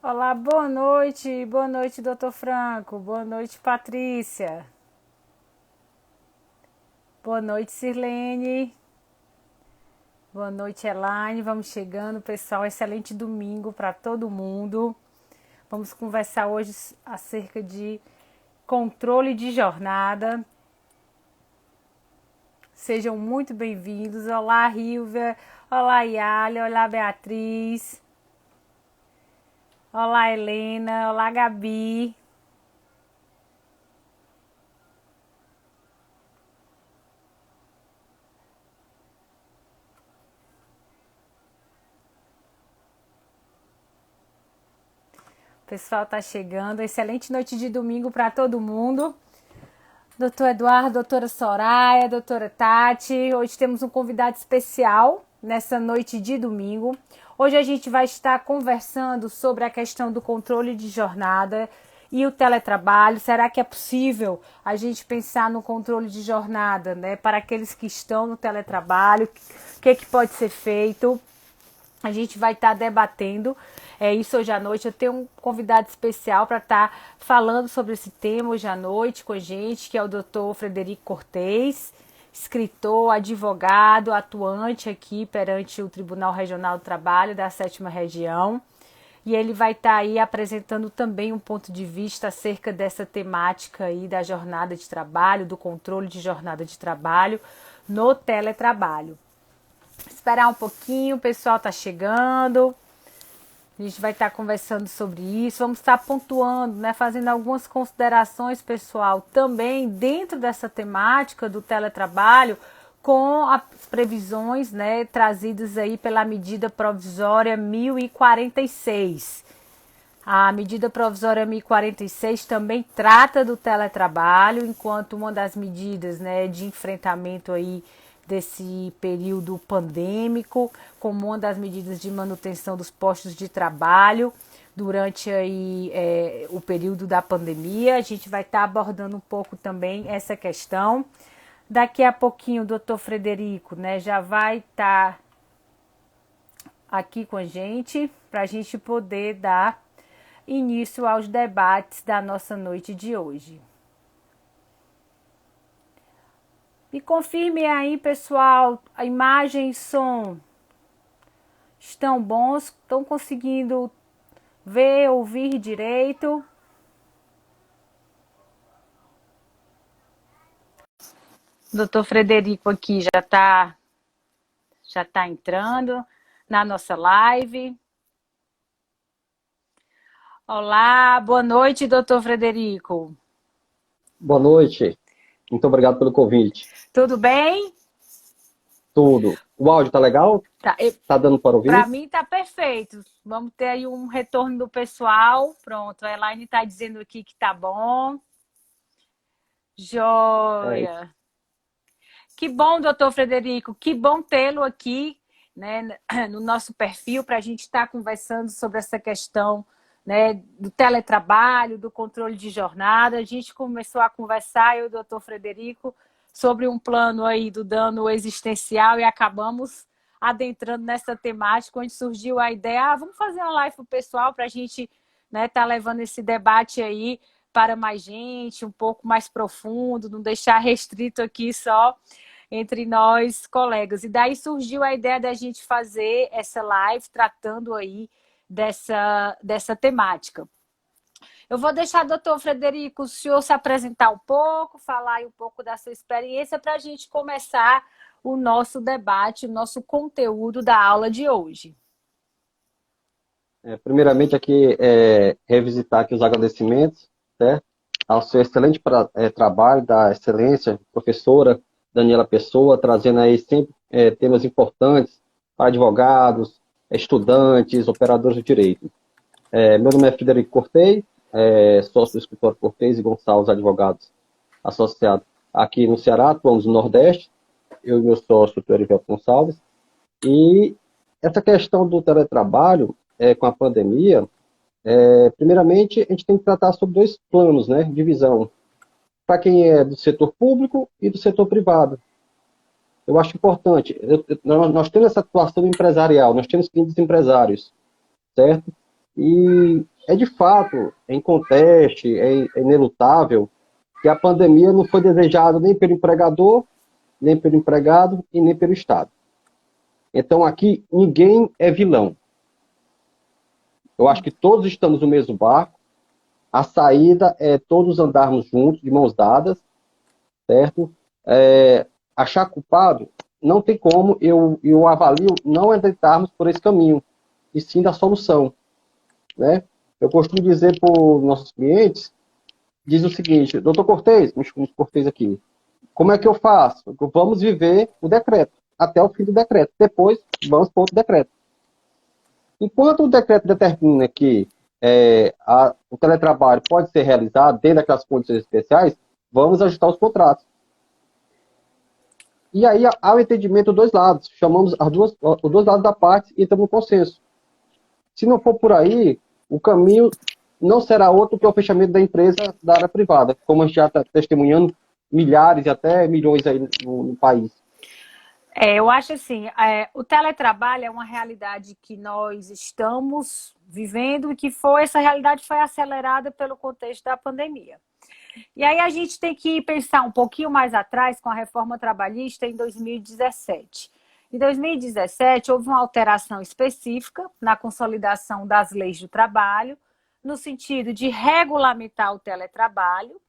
Olá, boa noite, doutor Franco, boa noite, Patrícia, boa noite, Sirlene, boa noite, Elaine. Vamos chegando, pessoal. Excelente domingo para todo mundo. Vamos conversar hoje acerca de controle de jornada. Sejam muito bem-vindos. Olá, Rilvia, olá, Yali, olá, Beatriz, olá, Helena, olá, Gabi. O pessoal está chegando. Excelente noite de domingo para todo mundo. Doutor Eduardo, doutora Soraya, doutora Tati. Hoje temos um convidado especial nessa noite de domingo. Hoje a gente vai estar conversando sobre a questão do controle de jornada e o teletrabalho. Será que é possível a gente pensar no controle de jornada, né, para aqueles que estão no teletrabalho? O que pode ser feito? A gente vai estar debatendo isso hoje à noite. Eu tenho um convidado especial para estar falando sobre esse tema hoje à noite com a gente, que é o doutor Frederico Cortez, escritor, advogado, atuante aqui perante o Tribunal Regional do Trabalho da 7ª Região. E ele vai estar aí apresentando também um ponto de vista acerca dessa temática aí da jornada de trabalho, do controle de jornada de trabalho no teletrabalho. Esperar um pouquinho, o pessoal está chegando. A gente vai estar conversando sobre isso. Vamos estar pontuando, né, fazendo algumas considerações, pessoal, também dentro dessa temática do teletrabalho, com as previsões, né, trazidas aí pela medida provisória 1046. A medida provisória 1046 também trata do teletrabalho, enquanto uma das medidas, né, de enfrentamento aí desse período pandêmico, como uma das medidas de manutenção dos postos de trabalho durante aí, o período da pandemia. A gente vai estar abordando um pouco também essa questão. Daqui a pouquinho o doutor Frederico, né, já vai estar aqui com a gente para a gente poder dar início aos debates da nossa noite de hoje. Me confirme aí, pessoal, a imagem e som estão bons? Estão conseguindo ver, ouvir direito? O doutor Frederico aqui já tá entrando na nossa live. Olá, boa noite, doutor Frederico. Boa noite. Muito obrigado pelo convite. Tudo bem? Tudo. O áudio tá legal? Tá dando para ouvir? Para mim tá perfeito. Vamos ter aí um retorno do pessoal. Pronto, a Elaine tá dizendo aqui que tá bom. Joia. Que bom, doutor Frederico. Que bom tê-lo aqui, né, no nosso perfil para a gente estar conversando sobre essa questão, né, do teletrabalho, do controle de jornada. A gente começou a conversar, eu e o doutor Frederico, sobre um plano aí do dano existencial e acabamos adentrando nessa temática, onde surgiu a ideia, vamos fazer uma live para o pessoal para a gente, né, tá levando esse debate aí para mais gente, um pouco mais profundo, não deixar restrito aqui só entre nós colegas. E daí surgiu a ideia da gente fazer essa live tratando aí dessa temática. Eu vou deixar, doutor Frederico, o senhor se apresentar um pouco, falar aí um pouco da sua experiência para a gente começar o nosso debate, o nosso conteúdo da aula de hoje. Primeiramente aqui, revisitar aqui os agradecimentos, certo? Ao seu excelente trabalho da excelência, professora Daniela Pessoa, trazendo aí sempre temas importantes para advogados, estudantes, operadores do direito. Meu nome é Frederico Cortez, sócio do escritório Cortez e Gonçalves Advogados Associados aqui no Ceará, atuamos no Nordeste, eu e meu sócio, o Erivelto Gonçalves, e essa questão do teletrabalho com a pandemia, primeiramente a gente tem que tratar sobre dois planos, né, de visão, para quem é do setor público e do setor privado. Eu acho importante, nós temos essa atuação empresarial, nós temos clientes empresários, certo? E é de fato, em conteste, é inelutável que a pandemia não foi desejada nem pelo empregador, nem pelo empregado e nem pelo Estado. Então aqui ninguém é vilão. Eu acho que todos estamos no mesmo barco. A saída é todos andarmos juntos, de mãos dadas, certo? Achar culpado, não tem como, eu avalio não é deitarmos por esse caminho, e sim da solução, né? Eu costumo dizer para os nossos clientes, diz o seguinte, doutor Cortez, me Cortez aqui, como é que eu faço? Vamos viver o decreto, até o fim do decreto. Depois, vamos para outro decreto. Enquanto o decreto determina que o teletrabalho pode ser realizado dentro daquelas condições especiais, vamos ajustar os contratos. E aí há o entendimento dos dois lados. Chamamos os dois lados da parte e estamos no consenso. Se não for por aí, o caminho não será outro que o fechamento da empresa da área privada, como a gente já está testemunhando milhares e até milhões aí no país. Eu acho assim, o teletrabalho é uma realidade que nós estamos vivendo e que essa realidade foi acelerada pelo contexto da pandemia. E aí a gente tem que pensar um pouquinho mais atrás com a reforma trabalhista em 2017. Em 2017, houve uma alteração específica na consolidação das leis do trabalho, no sentido de regulamentar o teletrabalho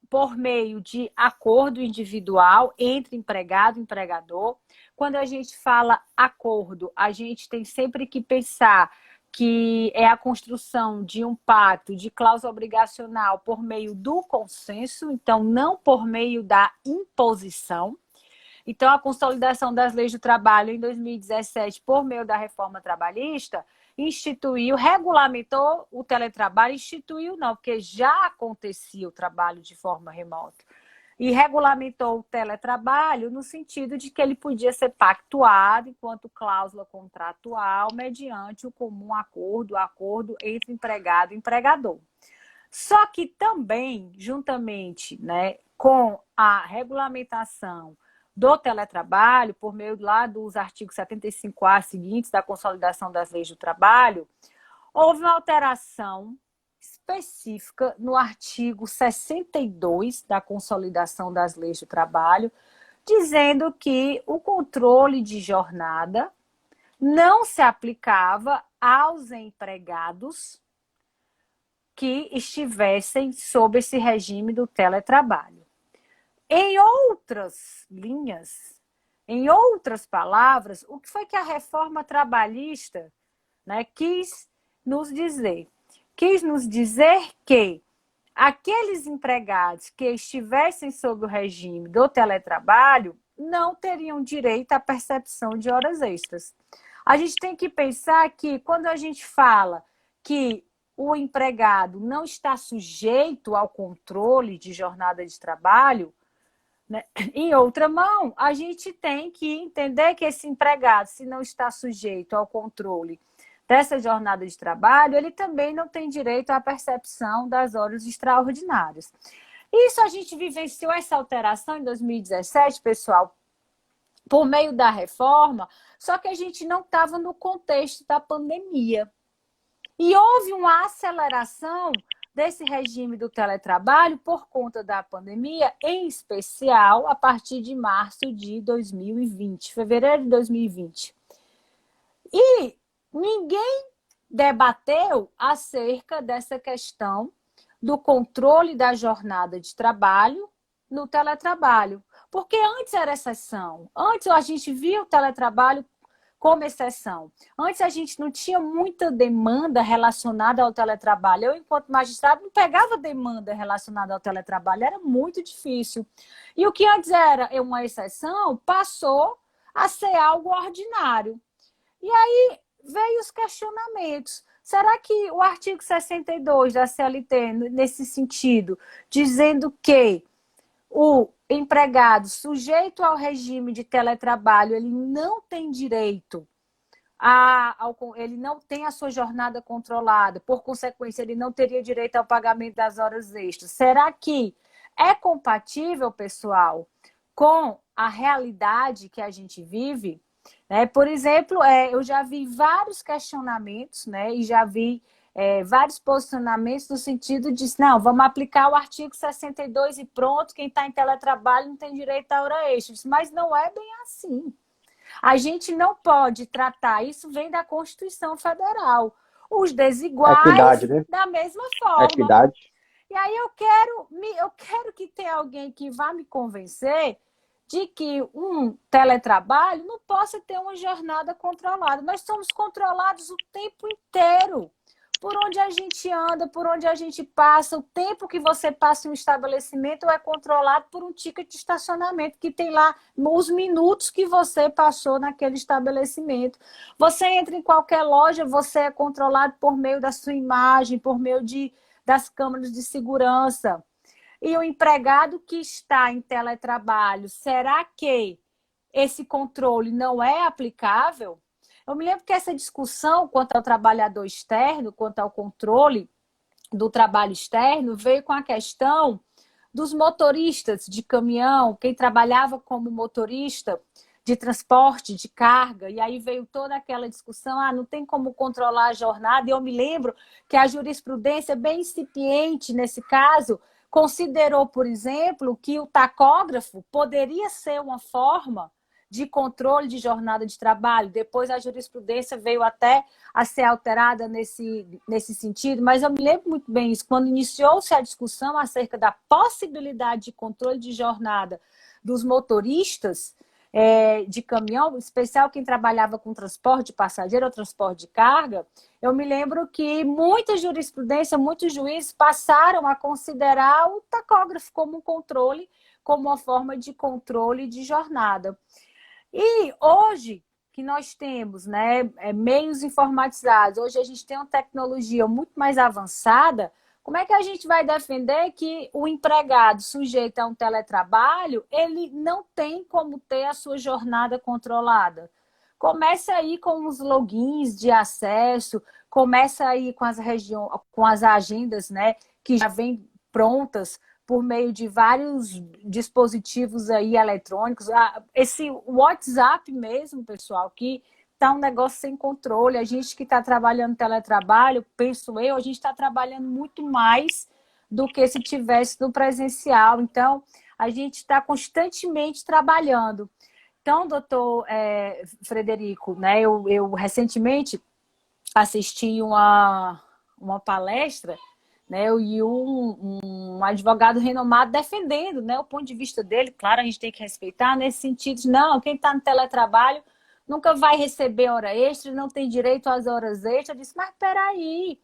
por meio de acordo individual entre empregado e empregador. Quando a gente fala acordo, a gente tem sempre que pensar que é a construção de um pacto de cláusula obrigacional por meio do consenso, então não por meio da imposição. Então, a consolidação das leis do trabalho em 2017, por meio da reforma trabalhista, instituiu, regulamentou o teletrabalho, instituiu não, porque já acontecia o trabalho de forma remota. E regulamentou o teletrabalho no sentido de que ele podia ser pactuado enquanto cláusula contratual, mediante o comum acordo entre empregado e empregador. Só que também, juntamente, né, com a regulamentação do teletrabalho, por meio lá dos artigos 75A seguintes da consolidação das leis do trabalho, houve uma alteração específica no artigo 62 da consolidação das leis do trabalho, dizendo que o controle de jornada não se aplicava aos empregados que estivessem sob esse regime do teletrabalho. Em outras linhas, em outras palavras, o que foi que a reforma trabalhista, né, quis nos dizer? Quis nos dizer que aqueles empregados que estivessem sob o regime do teletrabalho não teriam direito à percepção de horas extras. A gente tem que pensar que quando a gente fala que o empregado não está sujeito ao controle de jornada de trabalho, né? Em outra mão, a gente tem que entender que esse empregado, se não está sujeito ao controle dessa jornada de trabalho, ele também não tem direito à percepção das horas extraordinárias. Isso a gente vivenciou essa alteração em 2017, pessoal, por meio da reforma, só que a gente não estava no contexto da pandemia. E houve uma aceleração desse regime do teletrabalho por conta da pandemia, em especial a partir de março de 2020, fevereiro de 2020. E ninguém debateu acerca dessa questão do controle da jornada de trabalho no teletrabalho. Porque antes era exceção. Antes a gente via o teletrabalho como exceção. Antes a gente não tinha muita demanda relacionada ao teletrabalho. Eu, enquanto magistrado, não pegava demanda relacionada ao teletrabalho. Era muito difícil. E o que antes era uma exceção passou a ser algo ordinário. E aí veio os questionamentos. Será que o artigo 62 da CLT, nesse sentido, dizendo que o empregado sujeito ao regime de teletrabalho, ele não tem direito ele não tem a sua jornada controlada, por consequência, ele não teria direito ao pagamento das horas extras. Será que é compatível, pessoal, com a realidade que a gente vive? Né? Por exemplo, eu já vi vários questionamentos, né? E já vi vários posicionamentos no sentido de, não, vamos aplicar o artigo 62 e pronto, quem está em teletrabalho não tem direito à hora extra. Mas não é bem assim. A gente não pode tratar, isso vem da Constituição Federal, os Equidade, desiguais né? da mesma forma. Equidade. E aí eu quero que tenha alguém que vá me convencer de que um teletrabalho não possa ter uma jornada controlada. Nós somos controlados o tempo inteiro. Por onde a gente anda, por onde a gente passa, o tempo que você passa em um estabelecimento é controlado por um ticket de estacionamento, que tem lá os minutos que você passou naquele estabelecimento. Você entra em qualquer loja, você é controlado por meio da sua imagem, por meio das câmeras de segurança. E o empregado que está em teletrabalho, será que esse controle não é aplicável? Eu me lembro que essa discussão quanto ao trabalhador externo, quanto ao controle do trabalho externo, veio com a questão dos motoristas de caminhão, quem trabalhava como motorista de transporte, de carga, e aí veio toda aquela discussão, não tem como controlar a jornada, e eu me lembro que a jurisprudência, bem incipiente nesse caso, considerou, por exemplo, que o tacógrafo poderia ser uma forma de controle de jornada de trabalho. Depois a jurisprudência veio até a ser alterada nesse sentido, mas eu me lembro muito bem isso, quando iniciou-se a discussão acerca da possibilidade de controle de jornada dos motoristas de caminhão, em especial quem trabalhava com transporte de passageiro ou transporte de carga, eu me lembro que muita jurisprudência, muitos juízes passaram a considerar o tacógrafo como um controle, como uma forma de controle de jornada. E hoje que nós temos, né, meios informatizados, hoje a gente tem uma tecnologia muito mais avançada, como é que a gente vai defender que o empregado sujeito a um teletrabalho, ele não tem como ter a sua jornada controlada? Começa aí com os logins de acesso, começa aí com com as agendas, né, que já vêm prontas por meio de vários dispositivos aí eletrônicos. Esse WhatsApp mesmo, pessoal, que está um negócio sem controle. A gente que está trabalhando teletrabalho, penso eu, a gente está trabalhando muito mais do que se tivesse no presencial. Então, a gente está constantemente trabalhando. Então, doutor Frederico, né, eu recentemente assisti uma palestra, né, e um advogado renomado defendendo, né, o ponto de vista dele. Claro, a gente tem que respeitar nesse sentido de, não, quem está no teletrabalho nunca vai receber hora extra, não tem direito às horas extras. Eu disse, mas peraí,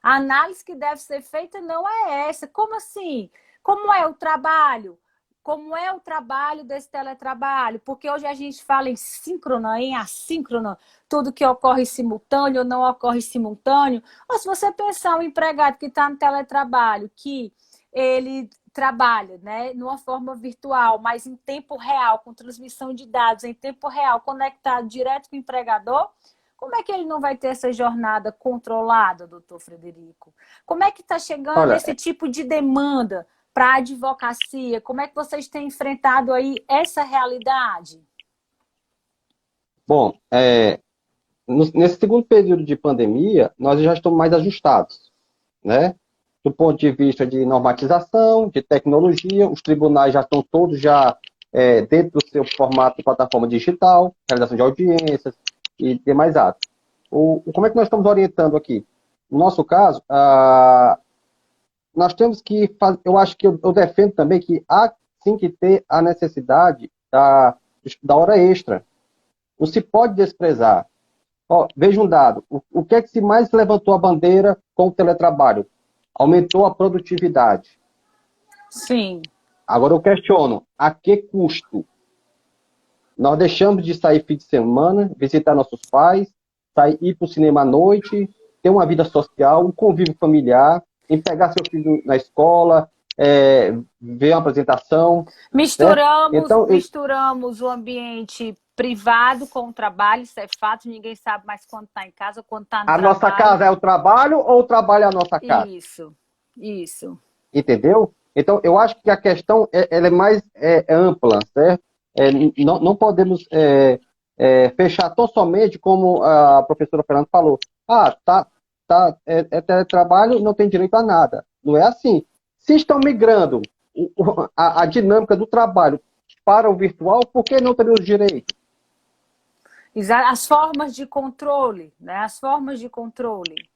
a análise que deve ser feita não é essa. Como assim? Como é o trabalho? Como é o trabalho desse teletrabalho? Porque hoje a gente fala em síncrona, em assíncrona, tudo que ocorre simultâneo ou não ocorre simultâneo. Ou se você pensar um empregado que está no teletrabalho, que ele trabalha, né, numa forma virtual, mas em tempo real, com transmissão de dados em tempo real, conectado direto com o empregador, como é que ele não vai ter essa jornada controlada, doutor Frederico? Como é que está chegando Olha, esse tipo de demanda para a advocacia? Como é que vocês têm enfrentado aí essa realidade? bom, nesse segundo período de pandemia, nós já estamos mais ajustados, né? Do ponto de vista de normatização, de tecnologia, os tribunais já estão todos dentro do seu formato de plataforma digital, realização de audiências e demais atos. Como é que nós estamos orientando aqui? No nosso caso, nós temos que fazer, eu acho que eu defendo também que há sim que ter a necessidade da hora extra. Não se pode desprezar. Veja um dado. O que é que se mais levantou a bandeira com o teletrabalho? Aumentou a produtividade. Sim. Agora eu questiono, a que custo? Nós deixamos de sair fim de semana, visitar nossos pais, ir para o cinema à noite, ter uma vida social, um convívio familiar, em pegar seu filho na escola, ver uma apresentação. Misturamos o ambiente privado com o trabalho, isso é fato, ninguém sabe mais quando está em casa ou quando está no trabalho. A nossa casa é o trabalho ou o trabalho é a nossa casa? Isso. Entendeu? Então, eu acho que a questão ela é mais ampla, certo? Não podemos fechar tão somente como a professora Fernanda falou. é teletrabalho, não tem direito a nada. Não é assim. Se estão migrando a dinâmica do trabalho para o virtual, por que não terem os direitos? As formas de controle, né? As formas de controle.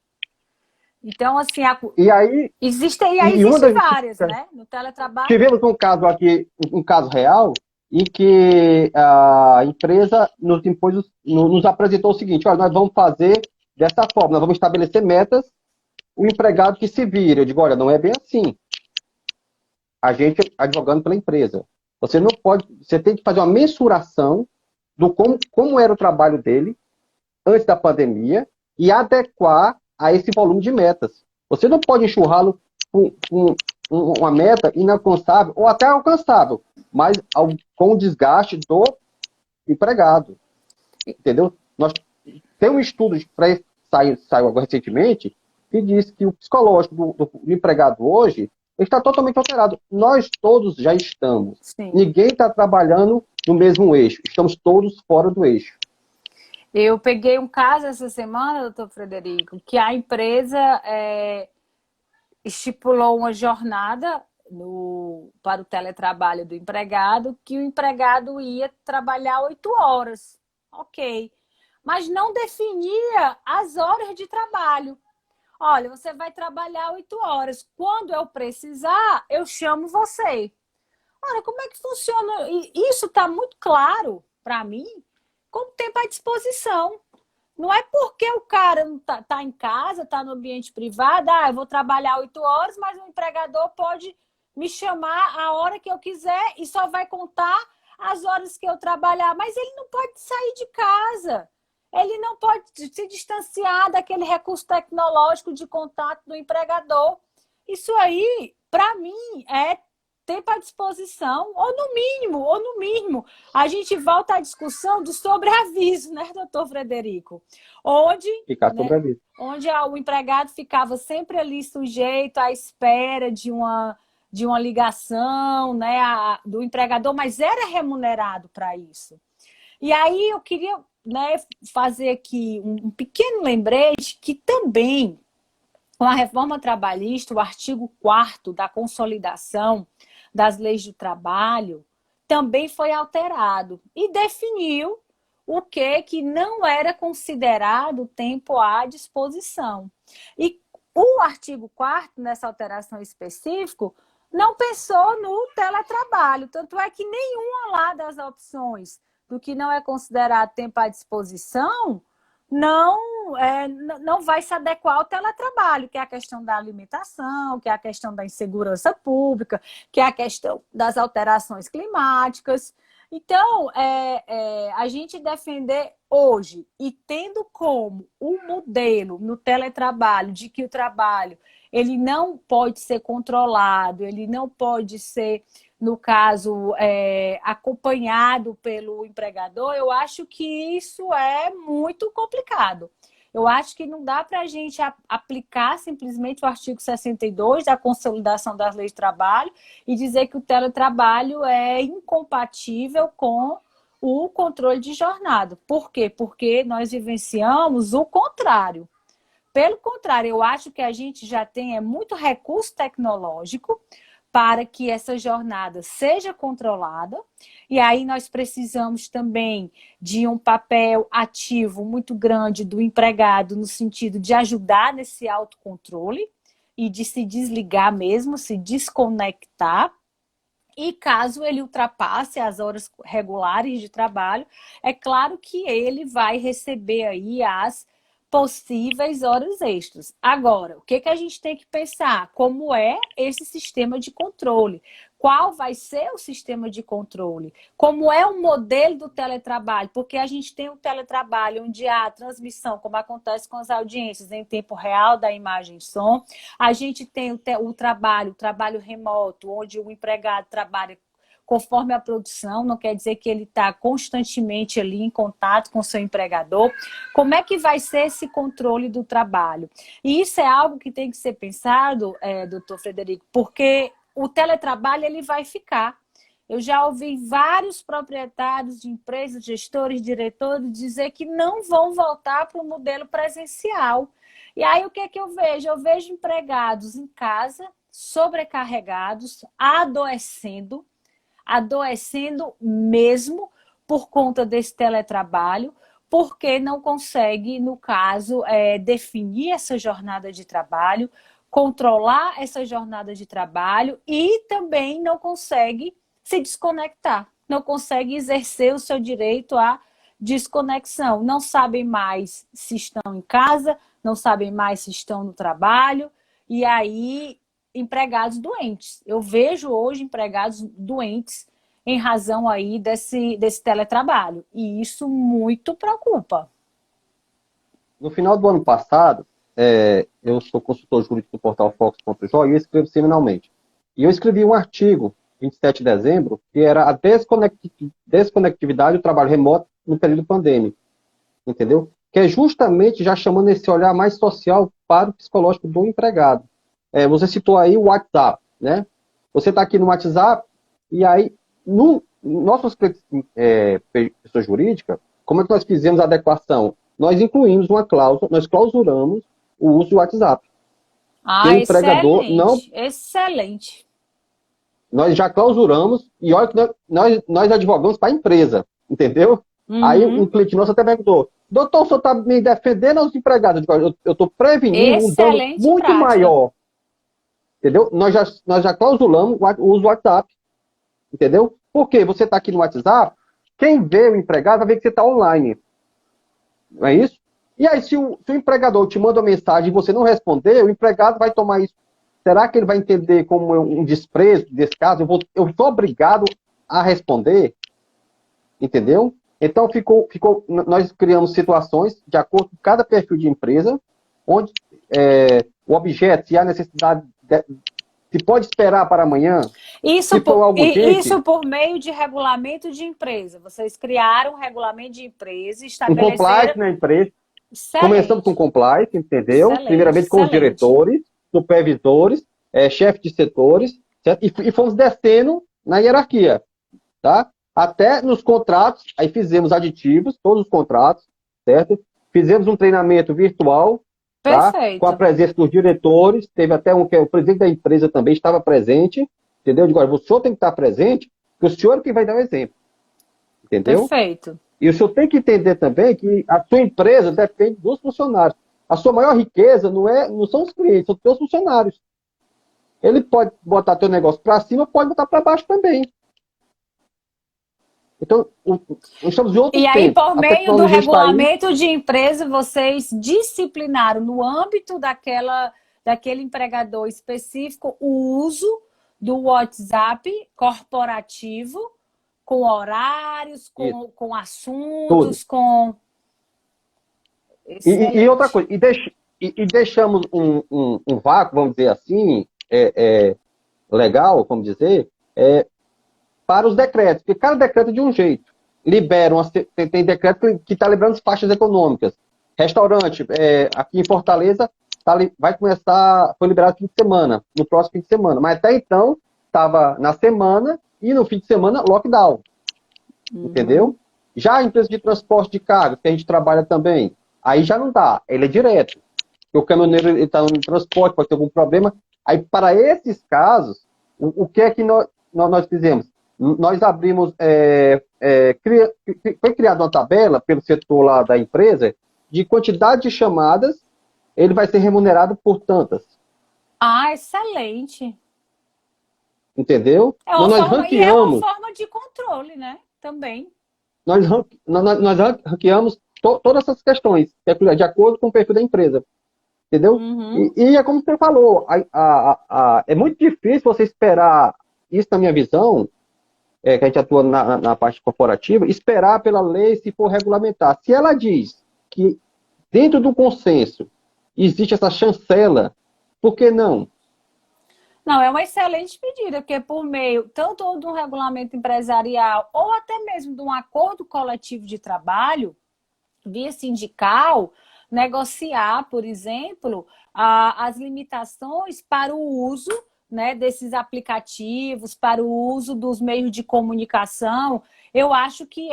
Então, assim, E aí, existem uma das várias, né? No teletrabalho. tivemos um caso aqui, um caso real, em que a empresa nos apresentou o seguinte: olha, nós vamos fazer dessa forma, nós vamos estabelecer metas, o empregado que se vira. Eu digo, olha, não é bem assim. A gente advogando pela empresa. Você não pode, você tem que fazer uma mensuração do como era o trabalho dele antes da pandemia e adequar a esse volume de metas. Você não pode enxurrá-lo com uma meta inalcançável ou até alcançável, mas com o desgaste do empregado. Entendeu? Tem um estudo que saiu agora recentemente que diz que o psicológico do empregado hoje está totalmente alterado. Nós todos já estamos. Sim. Ninguém está trabalhando no mesmo eixo. Estamos todos fora do eixo. Eu peguei um caso essa semana, doutor Frederico, que a empresa estipulou uma jornada para o teletrabalho do empregado, que o empregado ia trabalhar 8 horas. Ok. Mas não definia as horas de trabalho. Olha, você vai trabalhar 8 horas. Quando eu precisar, eu chamo você. Olha, como é que funciona? Isso está muito claro para mim, como tempo à disposição. Não é porque o cara tá em casa, está no ambiente privado, eu vou trabalhar 8 horas, mas o empregador pode me chamar a hora que eu quiser e só vai contar as horas que eu trabalhar. Mas ele não pode sair de casa. Ele não pode se distanciar daquele recurso tecnológico de contato do empregador. Isso aí, para mim, é tempo à disposição, ou no mínimo, a gente volta à discussão do sobreaviso, né, doutor Frederico? Onde o empregado ficava sempre ali sujeito à espera de uma ligação, né, do empregador, mas era remunerado para isso. E aí eu queria, né, fazer aqui um pequeno lembrete que também, com a reforma trabalhista, o artigo 4º da consolidação das leis do trabalho também foi alterado e definiu o que não era considerado tempo à disposição. E o artigo 4º, nessa alteração específica, não pensou no teletrabalho, tanto é que nenhuma lá das opções do que não é considerado tempo à disposição não vai se adequar ao teletrabalho, que é a questão da alimentação, que é a questão da insegurança pública, que é a questão das alterações climáticas. Então, a gente defender hoje e tendo como um modelo no teletrabalho de que o trabalho ele não pode ser controlado, ele não pode ser, no caso, acompanhado pelo empregador, eu acho que isso é muito complicado. Eu acho que não dá para a gente aplicar simplesmente o artigo 62 da consolidação das leis de trabalho e dizer que o teletrabalho é incompatível com o controle de jornada. Por quê? Porque nós vivenciamos o contrário. Pelo contrário, eu acho que a gente já tem muito recurso tecnológico para que essa jornada seja controlada. E aí nós precisamos também de um papel ativo muito grande do empregado no sentido de ajudar nesse autocontrole e de se desligar mesmo, se desconectar. E caso ele ultrapasse as horas regulares de trabalho, é claro que ele vai receber aí as possíveis horas extras. Agora, o que a gente tem que pensar? Como é esse sistema de controle? Qual vai ser o sistema de controle? Como é o modelo do teletrabalho? Porque a gente tem o teletrabalho onde há a transmissão, como acontece com as audiências, em tempo real da imagem e som. A gente tem o trabalho remoto, onde o empregado trabalha conforme a produção, não quer dizer que ele está constantemente ali em contato com o seu empregador. Como é que vai ser esse controle do trabalho? E isso é algo que tem que ser pensado, doutor Frederico, porque o teletrabalho ele vai ficar. Eu já ouvi vários proprietários de empresas, gestores, diretores, dizer que não vão voltar para o modelo presencial. E aí o que é que eu vejo? Eu vejo empregados em casa, sobrecarregados, adoecendo mesmo por conta desse teletrabalho, porque não consegue, no caso, definir essa jornada de trabalho, controlar essa jornada de trabalho e também não consegue se desconectar, não consegue exercer o seu direito à desconexão. Não sabem mais se estão em casa, não sabem mais se estão no trabalho, e aí empregados doentes. Eu vejo hoje empregados doentes em razão aí desse teletrabalho. E isso muito preocupa. No final do ano passado, eu sou consultor jurídico do portal Fox.jo e eu escrevo semanalmente. E eu escrevi um artigo, 27 de dezembro, que era a desconectividade do trabalho remoto no período pandêmico, entendeu? Que é justamente já chamando esse olhar mais social para o psicológico do empregado. Você citou aí o WhatsApp, né? Você está aqui no WhatsApp e aí, no nossa pessoa jurídica, como é que nós fizemos a adequação? Nós incluímos uma cláusula, nós clausuramos o uso do WhatsApp. Que o Ah, empregador não. excelente, excelente. Nós já clausuramos, e olha que nós advogamos para a empresa, entendeu? Aí um Uhum. cliente nosso até perguntou: doutor, o senhor está me defendendo aos empregados? Eu estou prevenindo um dano Excelente muito prática. maior, entendeu? Nós já clausuramos o uso do WhatsApp, entendeu? Porque você está aqui no WhatsApp, quem vê o empregado vai ver que você está online. Não é isso? E aí, se o empregador te manda uma mensagem e você não responder, o empregado vai tomar isso. Será que ele vai entender como um desprezo desse caso? Eu sou obrigado a responder, entendeu? Então, nós criamos situações de acordo com cada perfil de empresa, onde o objeto, se há necessidade, se pode esperar para amanhã, Isso se for algo urgente, isso por meio de regulamento de empresa. Vocês criaram um regulamento de empresa, um estabeleceram. compliance na empresa. Começamos com Excelente, compliance, entendeu? excelente, Primeiramente com os excelente. diretores, supervisores, chefes de setores, certo? E fomos descendo na hierarquia, tá? Até nos contratos, aí fizemos aditivos, todos os contratos, certo? Fizemos um treinamento virtual, tá? Com a Perfeito, presença dos diretores, teve até um que o presidente da empresa também estava presente, entendeu? Eu digo, olha, o senhor tem que estar presente, porque o senhor é quem vai dar o exemplo, entendeu? perfeito. E o senhor tem que entender também que a sua empresa depende dos funcionários. A sua maior riqueza não são os clientes, são os seus funcionários. Ele pode botar teu negócio para cima, pode botar para baixo também. Então, nós estamos em E outros aí, tempos. por A meio do tecnologia está aí. regulamento de empresa, vocês disciplinaram no âmbito daquele empregador específico o uso do WhatsApp corporativo, com horários, Isso, com tudo. assuntos, com. E outra Excelente. coisa, deixamos um vácuo, vamos dizer assim, legal, vamos dizer, para os decretos, porque cada decreto é de um jeito. Liberam, tem decreto que está liberando as faixas econômicas. Restaurante, aqui em Fortaleza, vai começar, foi liberado fim de semana, no próximo fim de semana. Mas até então, estava na semana e no fim de semana, lockdown. Uhum. Entendeu? Já a empresa de transporte de carga, que a gente trabalha também, aí já não dá, ele é direto. Porque o caminhoneiro está no transporte, pode ter algum problema. Aí, para esses casos, o que é que nós fizemos? Nós abrimos, foi criada uma tabela pelo setor lá da empresa de quantidade de chamadas, ele vai ser remunerado por tantas. Ah, excelente. Entendeu? É uma Nós forma, e é uma ranqueamos, forma de controle, né? Também. nós ranqueamos todas essas questões, de acordo com o perfil da empresa. Entendeu? Uhum. E é como você falou, é muito difícil você esperar, isso na minha visão, que a gente atua na parte corporativa, esperar pela lei se for regulamentar. Se ela diz que dentro do consenso existe essa chancela, por que não? Não, é uma excelente medida, porque por meio tanto de um regulamento empresarial ou até mesmo de um acordo coletivo de trabalho, via sindical, negociar, por exemplo, as limitações para o uso, né, desses aplicativos, para o uso dos meios de comunicação. Eu acho que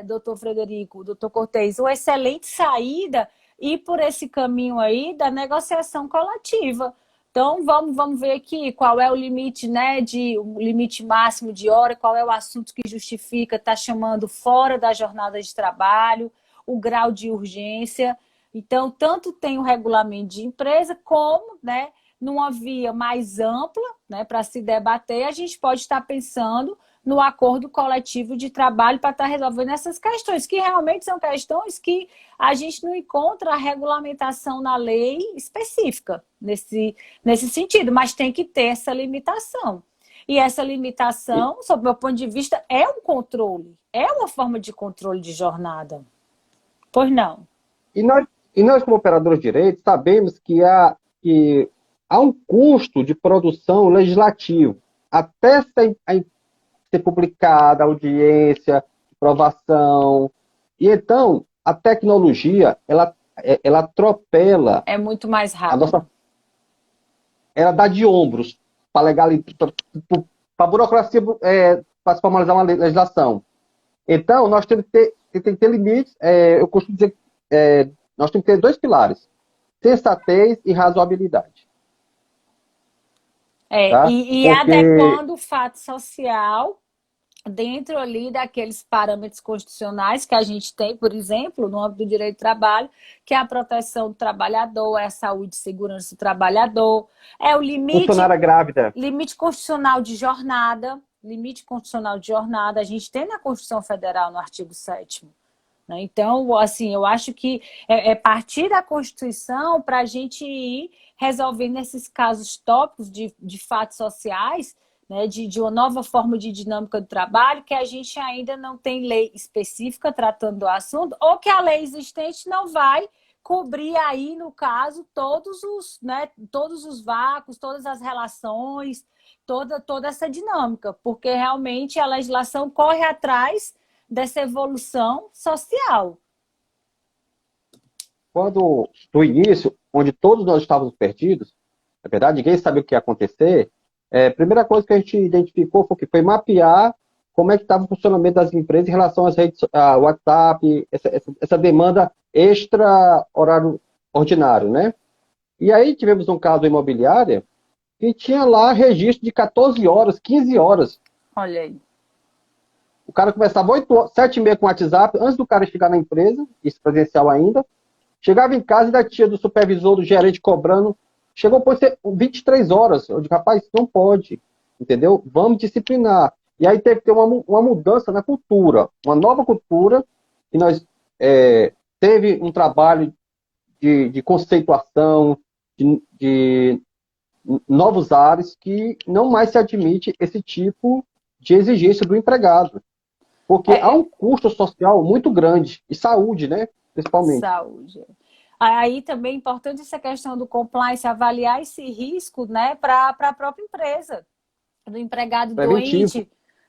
doutor Frederico, doutor Cortez, uma excelente saída ir por esse caminho aí da negociação coletiva. Então, vamos ver aqui qual é o limite, né, o limite máximo de hora, qual é o assunto que justifica estar chamando fora da jornada de trabalho, o grau de urgência. Então, tanto tem o regulamento de empresa, como, né, numa via mais ampla, né, para se debater, a gente pode estar pensando no acordo coletivo de trabalho para estar resolvendo essas questões, que realmente são questões que a gente não encontra a regulamentação na lei específica nesse sentido, mas tem que ter essa limitação. E essa E, limitação, sob o meu ponto de vista, é um controle, é uma forma de controle de jornada. Pois não. e nós, e nós, como operadores de direito, sabemos que há um custo de produção legislativo até ser publicada, audiência, aprovação. E então, a tecnologia, ela atropela É muito mais a rápido. nossa. Ela dá de ombros para a burocracia, para se formalizar uma legislação. Então, nós temos que ter limites. Eu costumo dizer que nós temos que ter dois pilares: sensatez e razoabilidade. Tá? E Porque adequando o fato social dentro ali daqueles parâmetros constitucionais que a gente tem, por exemplo, no âmbito do direito do trabalho, que é a proteção do trabalhador, é a saúde e segurança do trabalhador, é o funcionária grávida. limite constitucional de jornada, limite constitucional de jornada, a gente tem na Constituição Federal, no artigo 7º. Né? Então, assim, eu acho que é partir da Constituição para a gente ir resolvendo esses casos tópicos de fatos sociais, né, de uma nova forma de dinâmica do trabalho, que a gente ainda não tem lei específica tratando do assunto, ou que a lei existente não vai cobrir aí, no caso, todos os vácuos, todas as relações, toda essa dinâmica, porque realmente a legislação corre atrás dessa evolução social. Quando, no início, onde todos nós estávamos perdidos, na verdade, ninguém sabia o que ia acontecer, a primeira coisa que a gente identificou foi mapear como é que estava o funcionamento das empresas em relação às redes, ao WhatsApp, essa demanda extra horário ordinário, né? E aí tivemos um caso imobiliário que tinha lá registro de 14 horas, 15 horas. Olha aí. O cara começava 7h30 com o WhatsApp, antes do cara chegar na empresa, isso presencial ainda. Chegava em casa e da tia do supervisor, do gerente cobrando. Chegou por ser 23 horas. Eu digo, rapaz, isso não pode. Entendeu? Vamos disciplinar. E aí teve que ter uma mudança na cultura. Uma nova cultura. E nós teve um trabalho de conceituação, de novos ares, que não mais se admite esse tipo de exigência do empregado. Porque há um custo social muito grande. E saúde, né? Principalmente. Saúde. Aí também é importante essa questão do compliance, avaliar esse risco, né, para a própria empresa, do empregado Preventivo.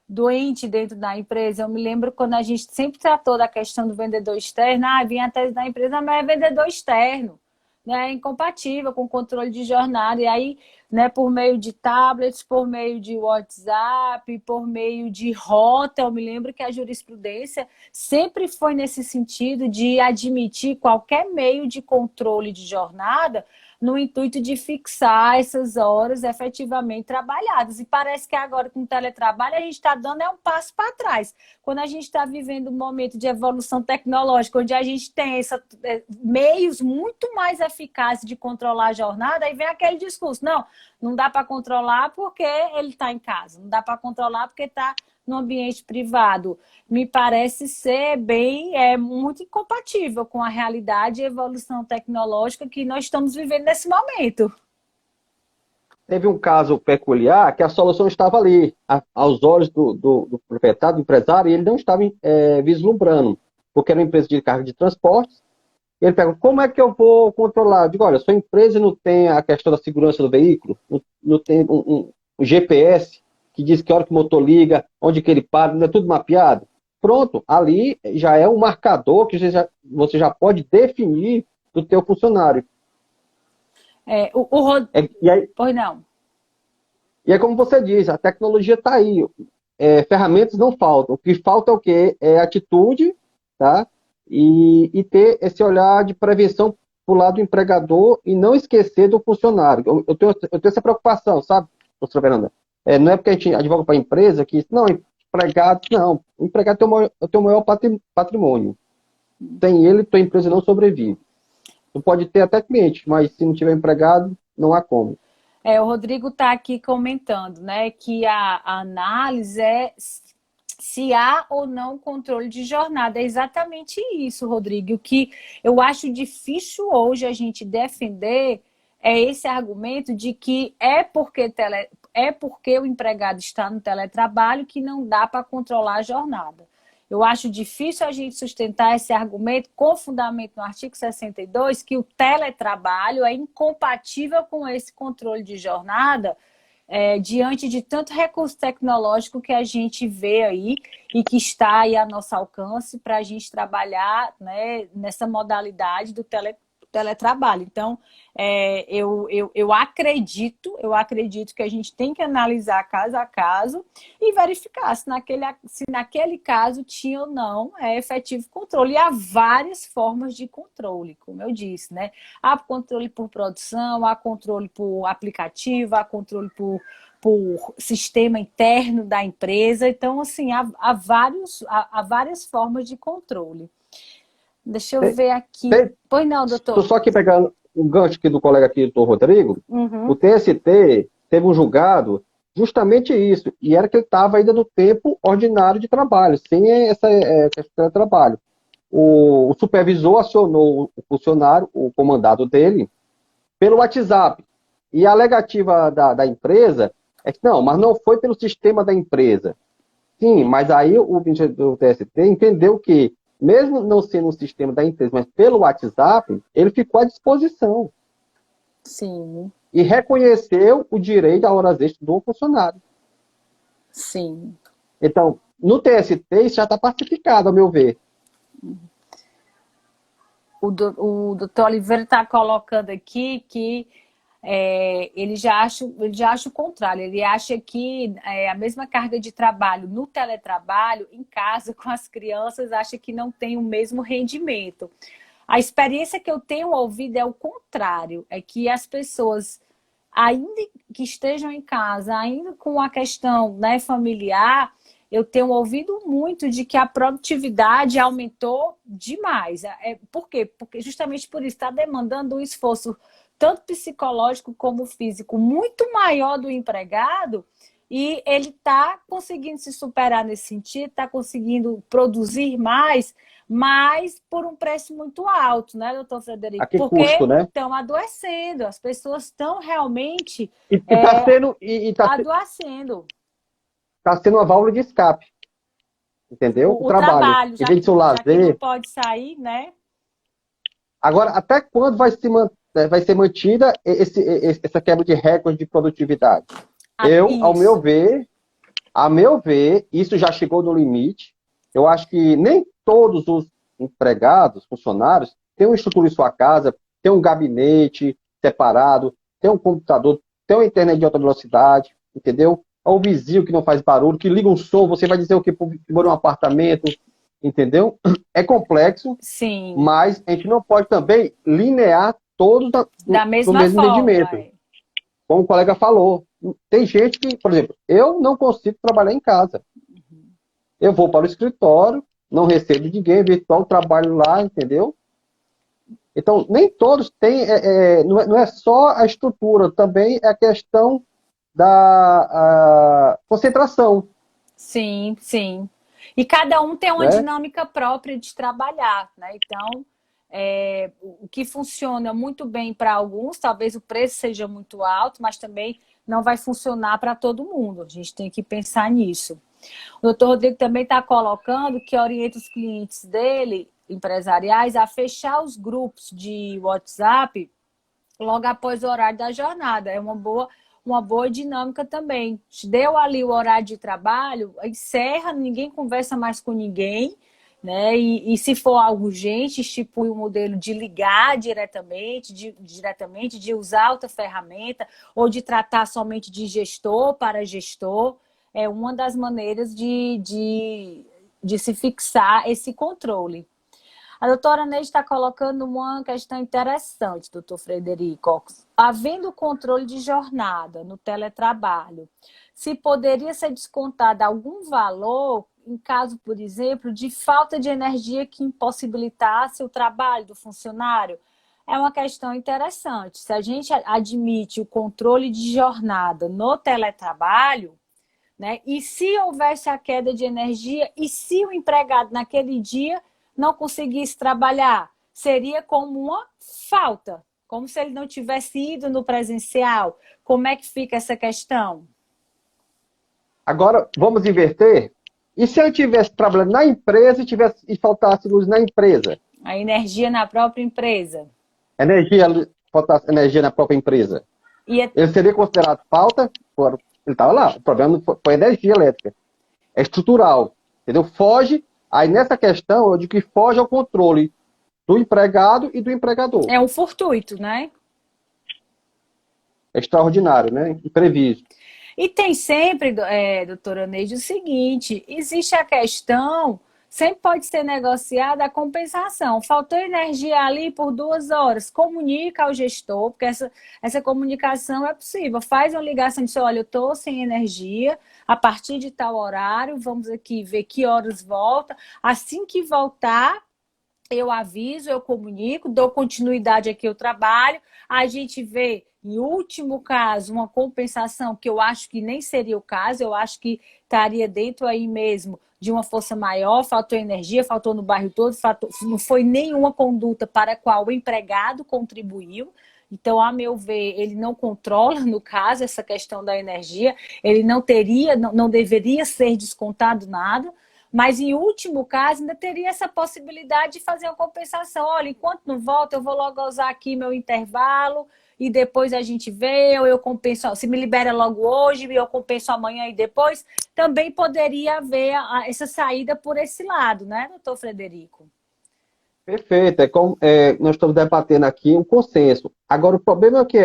doente dentro da empresa. Eu me lembro quando a gente sempre tratou da questão do vendedor externo, vinha a tese da empresa, mas é vendedor externo, né, incompatível com o controle de jornada. E aí, né, por meio de tablets, por meio de WhatsApp, por meio de rota, eu me lembro que a jurisprudência sempre foi nesse sentido de admitir qualquer meio de controle de jornada no intuito de fixar essas horas efetivamente trabalhadas. E parece que agora, com o teletrabalho, a gente está dando um passo para trás. Quando a gente está vivendo um momento de evolução tecnológica, onde a gente tem meios muito mais eficazes de controlar a jornada, aí vem aquele discurso, não dá para controlar porque ele está em casa, não dá para controlar porque está no ambiente privado. Me parece ser muito incompatível com a realidade e evolução tecnológica que nós estamos vivendo nesse momento. Teve um caso peculiar que a solução estava ali, aos olhos do proprietário, do empresário, e ele não estava vislumbrando, porque era uma empresa de carga de transportes. E ele pergunta, como é que eu vou controlar? Eu digo, olha, sua empresa não tem a questão da segurança do veículo, não tem um GPS que diz que hora que o motor liga, onde que ele para, não é tudo mapeado? Pronto, ali já é um marcador que você já pode definir do teu funcionário. E aí, Pois não. E é como você diz, a tecnologia está aí. Ferramentas não faltam. O que falta é o quê? É atitude, tá? e ter esse olhar de prevenção para o lado do empregador e não esquecer do funcionário. Eu tenho essa preocupação, sabe, professora Fernanda? Não é porque a gente advoga para a empresa que, não, empregado, não, o empregado tem o maior patrimônio. Sem ele, tua empresa não sobrevive. Tu pode ter até cliente, mas se não tiver empregado, não há como. O Rodrigo está aqui comentando, né, que a análise é se há ou não controle de jornada. É exatamente isso, Rodrigo. O que eu acho difícil hoje a gente defender é esse argumento de que é porque o empregado está no teletrabalho que não dá para controlar a jornada. Eu acho difícil a gente sustentar esse argumento com fundamento no artigo 62, que o teletrabalho é incompatível com esse controle de jornada, diante de tanto recurso tecnológico que a gente vê aí e que está aí a nosso alcance para a gente trabalhar, né, nessa modalidade do teletrabalho. Então, eu acredito que a gente tem que analisar caso a caso e verificar se naquele caso tinha ou não efetivo controle. E há várias formas de controle, como eu disse, né? Há controle por produção, há controle por aplicativo, há controle por sistema interno da empresa. Então, assim, há várias formas de controle. Deixa eu ver aqui. Pois não, Estou doutor. só aqui pegando um gancho aqui do colega aqui, doutor Rodrigo. O TST teve um julgado justamente isso, e era que ele estava ainda no tempo ordinário de trabalho, sem essa questão de trabalho. O supervisor acionou o funcionário, o comandado dele, pelo WhatsApp. E a alegativa da empresa é que não, mas não foi pelo sistema da empresa. Sim, mas aí o ministro do TST entendeu que, mesmo não sendo um sistema da empresa, mas pelo WhatsApp, ele ficou à disposição. Sim. E reconheceu o direito a horas extras do funcionário. Sim. Então, no TST, isso já está pacificado, ao meu ver. O doutor Oliveira está colocando aqui que ele já acha o contrário. Ele acha que a mesma carga de trabalho no teletrabalho, em casa, com as crianças, acha que não tem o mesmo rendimento. A experiência que eu tenho ouvido é o contrário, é que as pessoas, ainda que estejam em casa, ainda com a questão, né, familiar, eu tenho ouvido muito de que a produtividade aumentou demais. Por quê? Porque justamente por isso está demandando um esforço tanto psicológico como físico muito maior do empregado, e ele está conseguindo se superar nesse sentido, está conseguindo produzir mais, mas por um preço muito alto, né, doutor Frederico? A que Porque custo, né? estão adoecendo, as pessoas estão realmente E está sendo, adoecendo. tá sendo uma válvula de escape. Entendeu? O O trabalho. trabalho, Em já vez de ser um já que não lazer. pode sair, né? Agora, até quando vai ser mantida essa quebra de recorde de produtividade? Isso. A meu ver, isso já chegou no limite. Eu acho que nem todos os empregados, funcionários, têm uma estrutura em sua casa, tem um gabinete separado, tem um computador, tem uma internet de alta velocidade, entendeu? É o vizinho que não faz barulho, que liga um som, você vai dizer o que mora em um apartamento, entendeu? É complexo, Sim. mas a gente não pode também linear todos Da no mesma mesmo forma. entendimento. Como o colega falou, tem gente que, por exemplo, eu não consigo trabalhar em casa. Eu vou para o escritório, não recebo de ninguém, virtual, trabalho lá, entendeu? Então, nem todos têm, não é só a estrutura, também é a questão da concentração. Sim, sim. E cada um tem uma Né? dinâmica própria de trabalhar, né? Então, o que funciona muito bem para alguns, talvez o preço seja muito alto, mas também não vai funcionar para todo mundo. A gente tem que pensar nisso. O doutor Rodrigo também está colocando que orienta os clientes dele, empresariais, a fechar os grupos de WhatsApp logo após o horário da jornada. É uma boa dinâmica também. Deu ali o horário de trabalho, encerra, ninguém conversa mais com ninguém, né? E se for algo urgente, estipule um modelo de ligar diretamente, de usar outra ferramenta, ou de tratar somente de gestor para gestor. É uma das maneiras de se fixar esse controle. A doutora Neide está colocando uma questão interessante, doutor Frederico. Havendo controle de jornada no teletrabalho, se poderia ser descontado algum valor em caso, por exemplo, de falta de energia que impossibilitasse o trabalho do funcionário? É uma questão interessante. Se a gente admite o controle de jornada no teletrabalho, né, e se houvesse a queda de energia e se o empregado naquele dia não conseguisse trabalhar, seria como uma falta, como se ele não tivesse ido no presencial. Como é que fica essa questão? Agora, vamos inverter? E se eu estivesse trabalhando na empresa e faltasse luz na empresa? A energia na própria empresa. Energia, faltasse energia na própria empresa. E Ele seria considerado falta? Ele estava lá. O problema não foi a energia elétrica. É estrutural. Entendeu? Foge. Aí nessa questão, eu digo que foge ao controle do empregado e do empregador. é um fortuito, né? É extraordinário, né? Imprevisto. E tem sempre, doutora Neide, o seguinte, existe a questão, sempre pode ser negociada a compensação. Faltou energia ali por 2 horas, comunica ao gestor, porque essa comunicação é possível. Faz uma ligação e diz, olha, eu estou sem energia, a partir de tal horário, vamos aqui ver que horas volta. Assim que voltar, eu aviso, eu comunico, dou continuidade aqui ao trabalho, a gente vê, em último caso, uma compensação, que eu acho que nem seria o caso, eu acho que estaria dentro aí mesmo de uma força maior, faltou energia, faltou no bairro todo, não foi nenhuma conduta para a qual o empregado contribuiu. Então, a meu ver, ele não controla, no caso, essa questão da energia, ele não teria, não deveria ser descontado nada. Mas, em último caso, ainda teria essa possibilidade de fazer uma compensação. Olha, enquanto não volta, eu vou logo usar aqui meu intervalo e depois a gente vê, ou eu compenso, se me libera logo hoje e eu compenso amanhã e depois. Também poderia haver essa saída por esse lado, né, doutor Frederico? Perfeito. Nós estamos debatendo aqui um consenso. Agora, o problema é que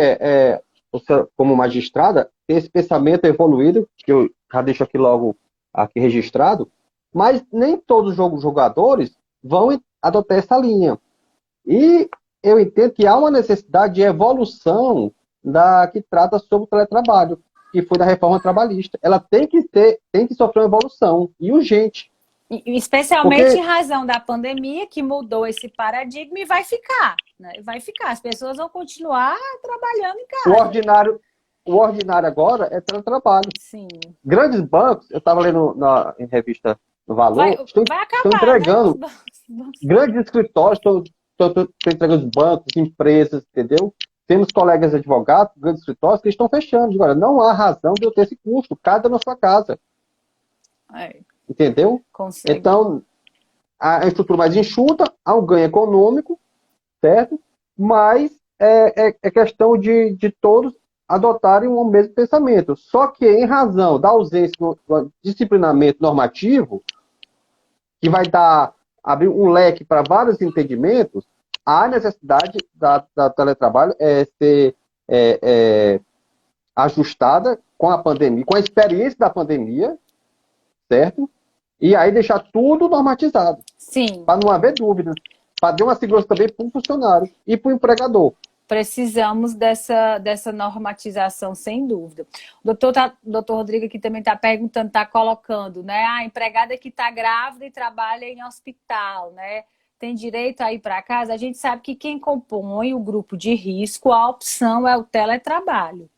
você, como magistrada, tem esse pensamento evoluído, que eu já deixo aqui logo aqui registrado, mas nem todos os jogadores vão adotar essa linha. E eu entendo que há uma necessidade de evolução que trata sobre o teletrabalho, que foi da reforma trabalhista. Ela tem que sofrer uma evolução, e urgente. Especialmente Porque em razão da pandemia, que mudou esse paradigma e vai ficar, né? Vai ficar. As pessoas vão continuar trabalhando em o casa. ordinário agora é teletrabalho. Sim. Grandes bancos, eu estava lendo em revista no Vai, Valor, estão acabar, né? entregando, grandes escritórios estão entregando bancos, empresas, entendeu? Temos colegas advogados, grandes escritórios, que estão fechando. Agora, não há razão de eu ter esse custo, cada na sua casa. Entendeu? Consegue. Então, a estrutura mais enxuta, há um ganho econômico, certo? Mas é questão de todos adotarem o mesmo pensamento. Só que, em razão da ausência do disciplinamento normativo, que vai abrir um leque para vários entendimentos, há necessidade da teletrabalho ser ajustada com a pandemia, com a experiência da pandemia, certo? E aí deixar tudo normatizado. Sim. Para não haver dúvidas. Para dar uma segurança também para o funcionário e para o empregador. Precisamos dessa normatização, sem dúvida. O doutor Rodrigo aqui também está perguntando, está colocando, né? A empregada que está grávida e trabalha em hospital, né? Tem direito a ir para casa? A gente sabe que quem compõe o grupo de risco, a opção é o teletrabalho.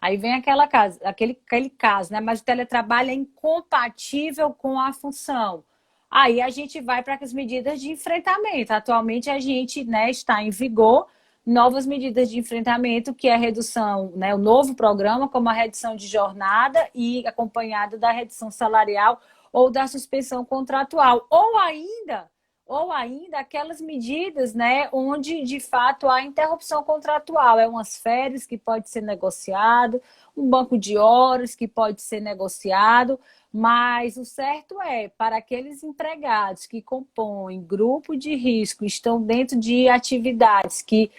Aí vem aquele caso, né? Mas o teletrabalho é incompatível com a função. Aí a gente vai para as medidas de enfrentamento. Atualmente a gente, né, está em vigor novas medidas de enfrentamento, que é a redução, né, o novo programa, como a redução de jornada e acompanhada da redução salarial ou da suspensão contratual. Ou ainda aquelas medidas, né, onde de fato há interrupção contratual, umas férias que pode ser negociado, um banco de horas que pode ser negociado, mas o certo para aqueles empregados que compõem grupo de risco, estão dentro de atividades que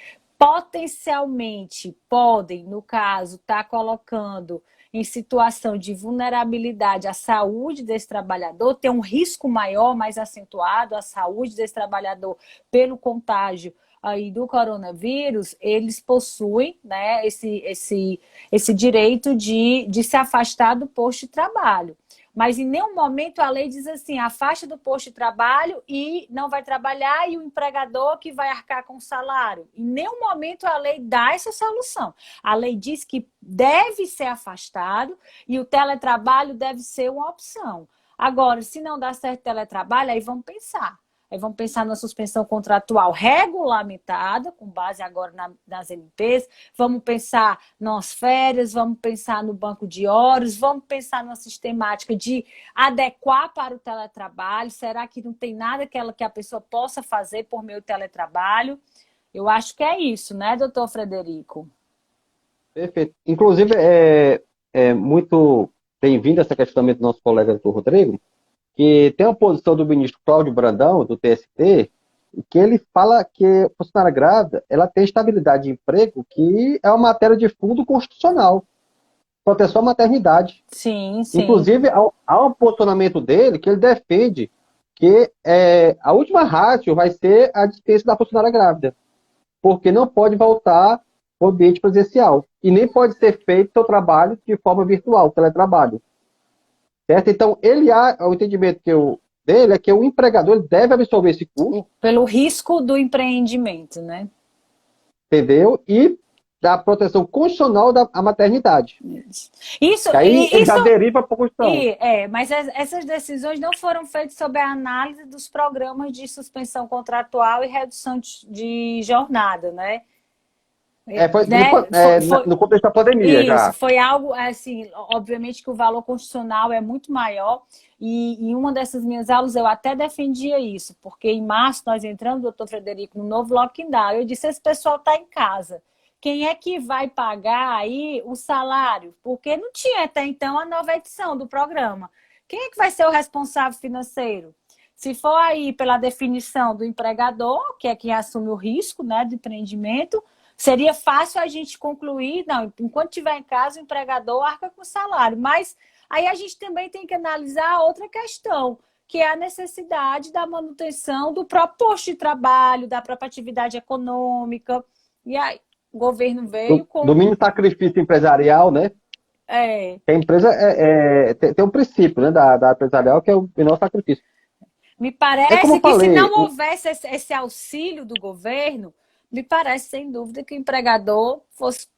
potencialmente podem, no caso, estar colocando em situação de vulnerabilidade a saúde desse trabalhador, ter um risco maior, mais acentuado, a saúde desse trabalhador pelo contágio aí do coronavírus, eles possuem, né, esse direito de se afastar do posto de trabalho. Mas em nenhum momento a lei diz assim, afasta do posto de trabalho e não vai trabalhar e o empregador que vai arcar com o salário. Em nenhum momento a lei dá essa solução. A lei diz que deve ser afastado e o teletrabalho deve ser uma opção. Agora, se não dá certo o teletrabalho, aí vamos pensar. Aí vamos pensar na suspensão contratual regulamentada, com base agora nas MPs, vamos pensar nas férias, vamos pensar no banco de horas, vamos pensar na sistemática de adequar para o teletrabalho. Será que não tem nada que a pessoa possa fazer por meio do teletrabalho? Eu acho que é isso, né, doutor Frederico? Perfeito. Inclusive, é muito bem-vindo essa questão também do nosso colega doutor Rodrigo, que tem a posição do ministro Cláudio Brandão, do TST, que ele fala que a funcionária grávida ela tem estabilidade de emprego, que é uma matéria de fundo constitucional, proteção à maternidade. Sim, sim. Inclusive, há um posicionamento dele que ele defende que a última ratio vai ser a dispensa da funcionária grávida, porque não pode voltar ao ambiente presencial e nem pode ser feito o trabalho de forma virtual, teletrabalho. Certo? Então, o entendimento dele é que o empregador ele deve absorver esse custo. Pelo risco do empreendimento, né? Entendeu? E da proteção constitucional da maternidade. Isso, E aí ele já isso, deriva para a Constituição. mas essas decisões não foram feitas sob a análise dos programas de suspensão contratual e redução de jornada, né? No contexto da pandemia Isso, já. foi algo, assim, obviamente que o valor constitucional é muito maior e em uma dessas minhas aulas eu até defendia isso, porque em março nós entramos, doutor Frederico, no novo lockdown. Eu disse, esse pessoal está em casa. Quem é que vai pagar aí o salário? Porque não tinha até então a nova edição do programa. Quem é que vai ser o responsável financeiro? Se for aí pela definição do empregador, que é quem assume o risco, né, do empreendimento, seria fácil a gente concluir, não, enquanto estiver em casa, o empregador arca com o salário. Mas aí a gente também tem que analisar outra questão, que é a necessidade da manutenção do próprio posto de trabalho, da própria atividade econômica. E aí o governo veio com... Do mínimo sacrifício empresarial, né? A empresa tem um princípio, né, da empresarial, que é o menor sacrifício. Me parece que se não houvesse esse auxílio do governo, me parece, sem dúvida, que o empregador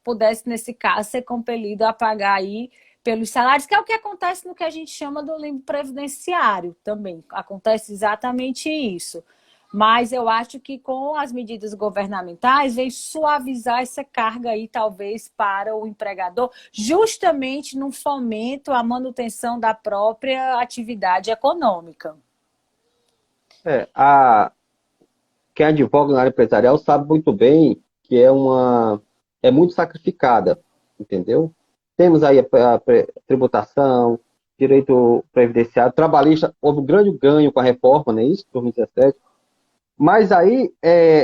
pudesse, nesse caso, ser compelido a pagar aí pelos salários, que é o que acontece no que a gente chama do limbo previdenciário também. Acontece exatamente isso. Mas eu acho que com as medidas governamentais vem suavizar essa carga aí, talvez, para o empregador, justamente no fomento à manutenção da própria atividade econômica. Quem advoga na área empresarial sabe muito bem que é muito sacrificada, entendeu? Temos aí a tributação, direito previdenciário, trabalhista, houve um grande ganho com a reforma, não é isso? 2017. Mas aí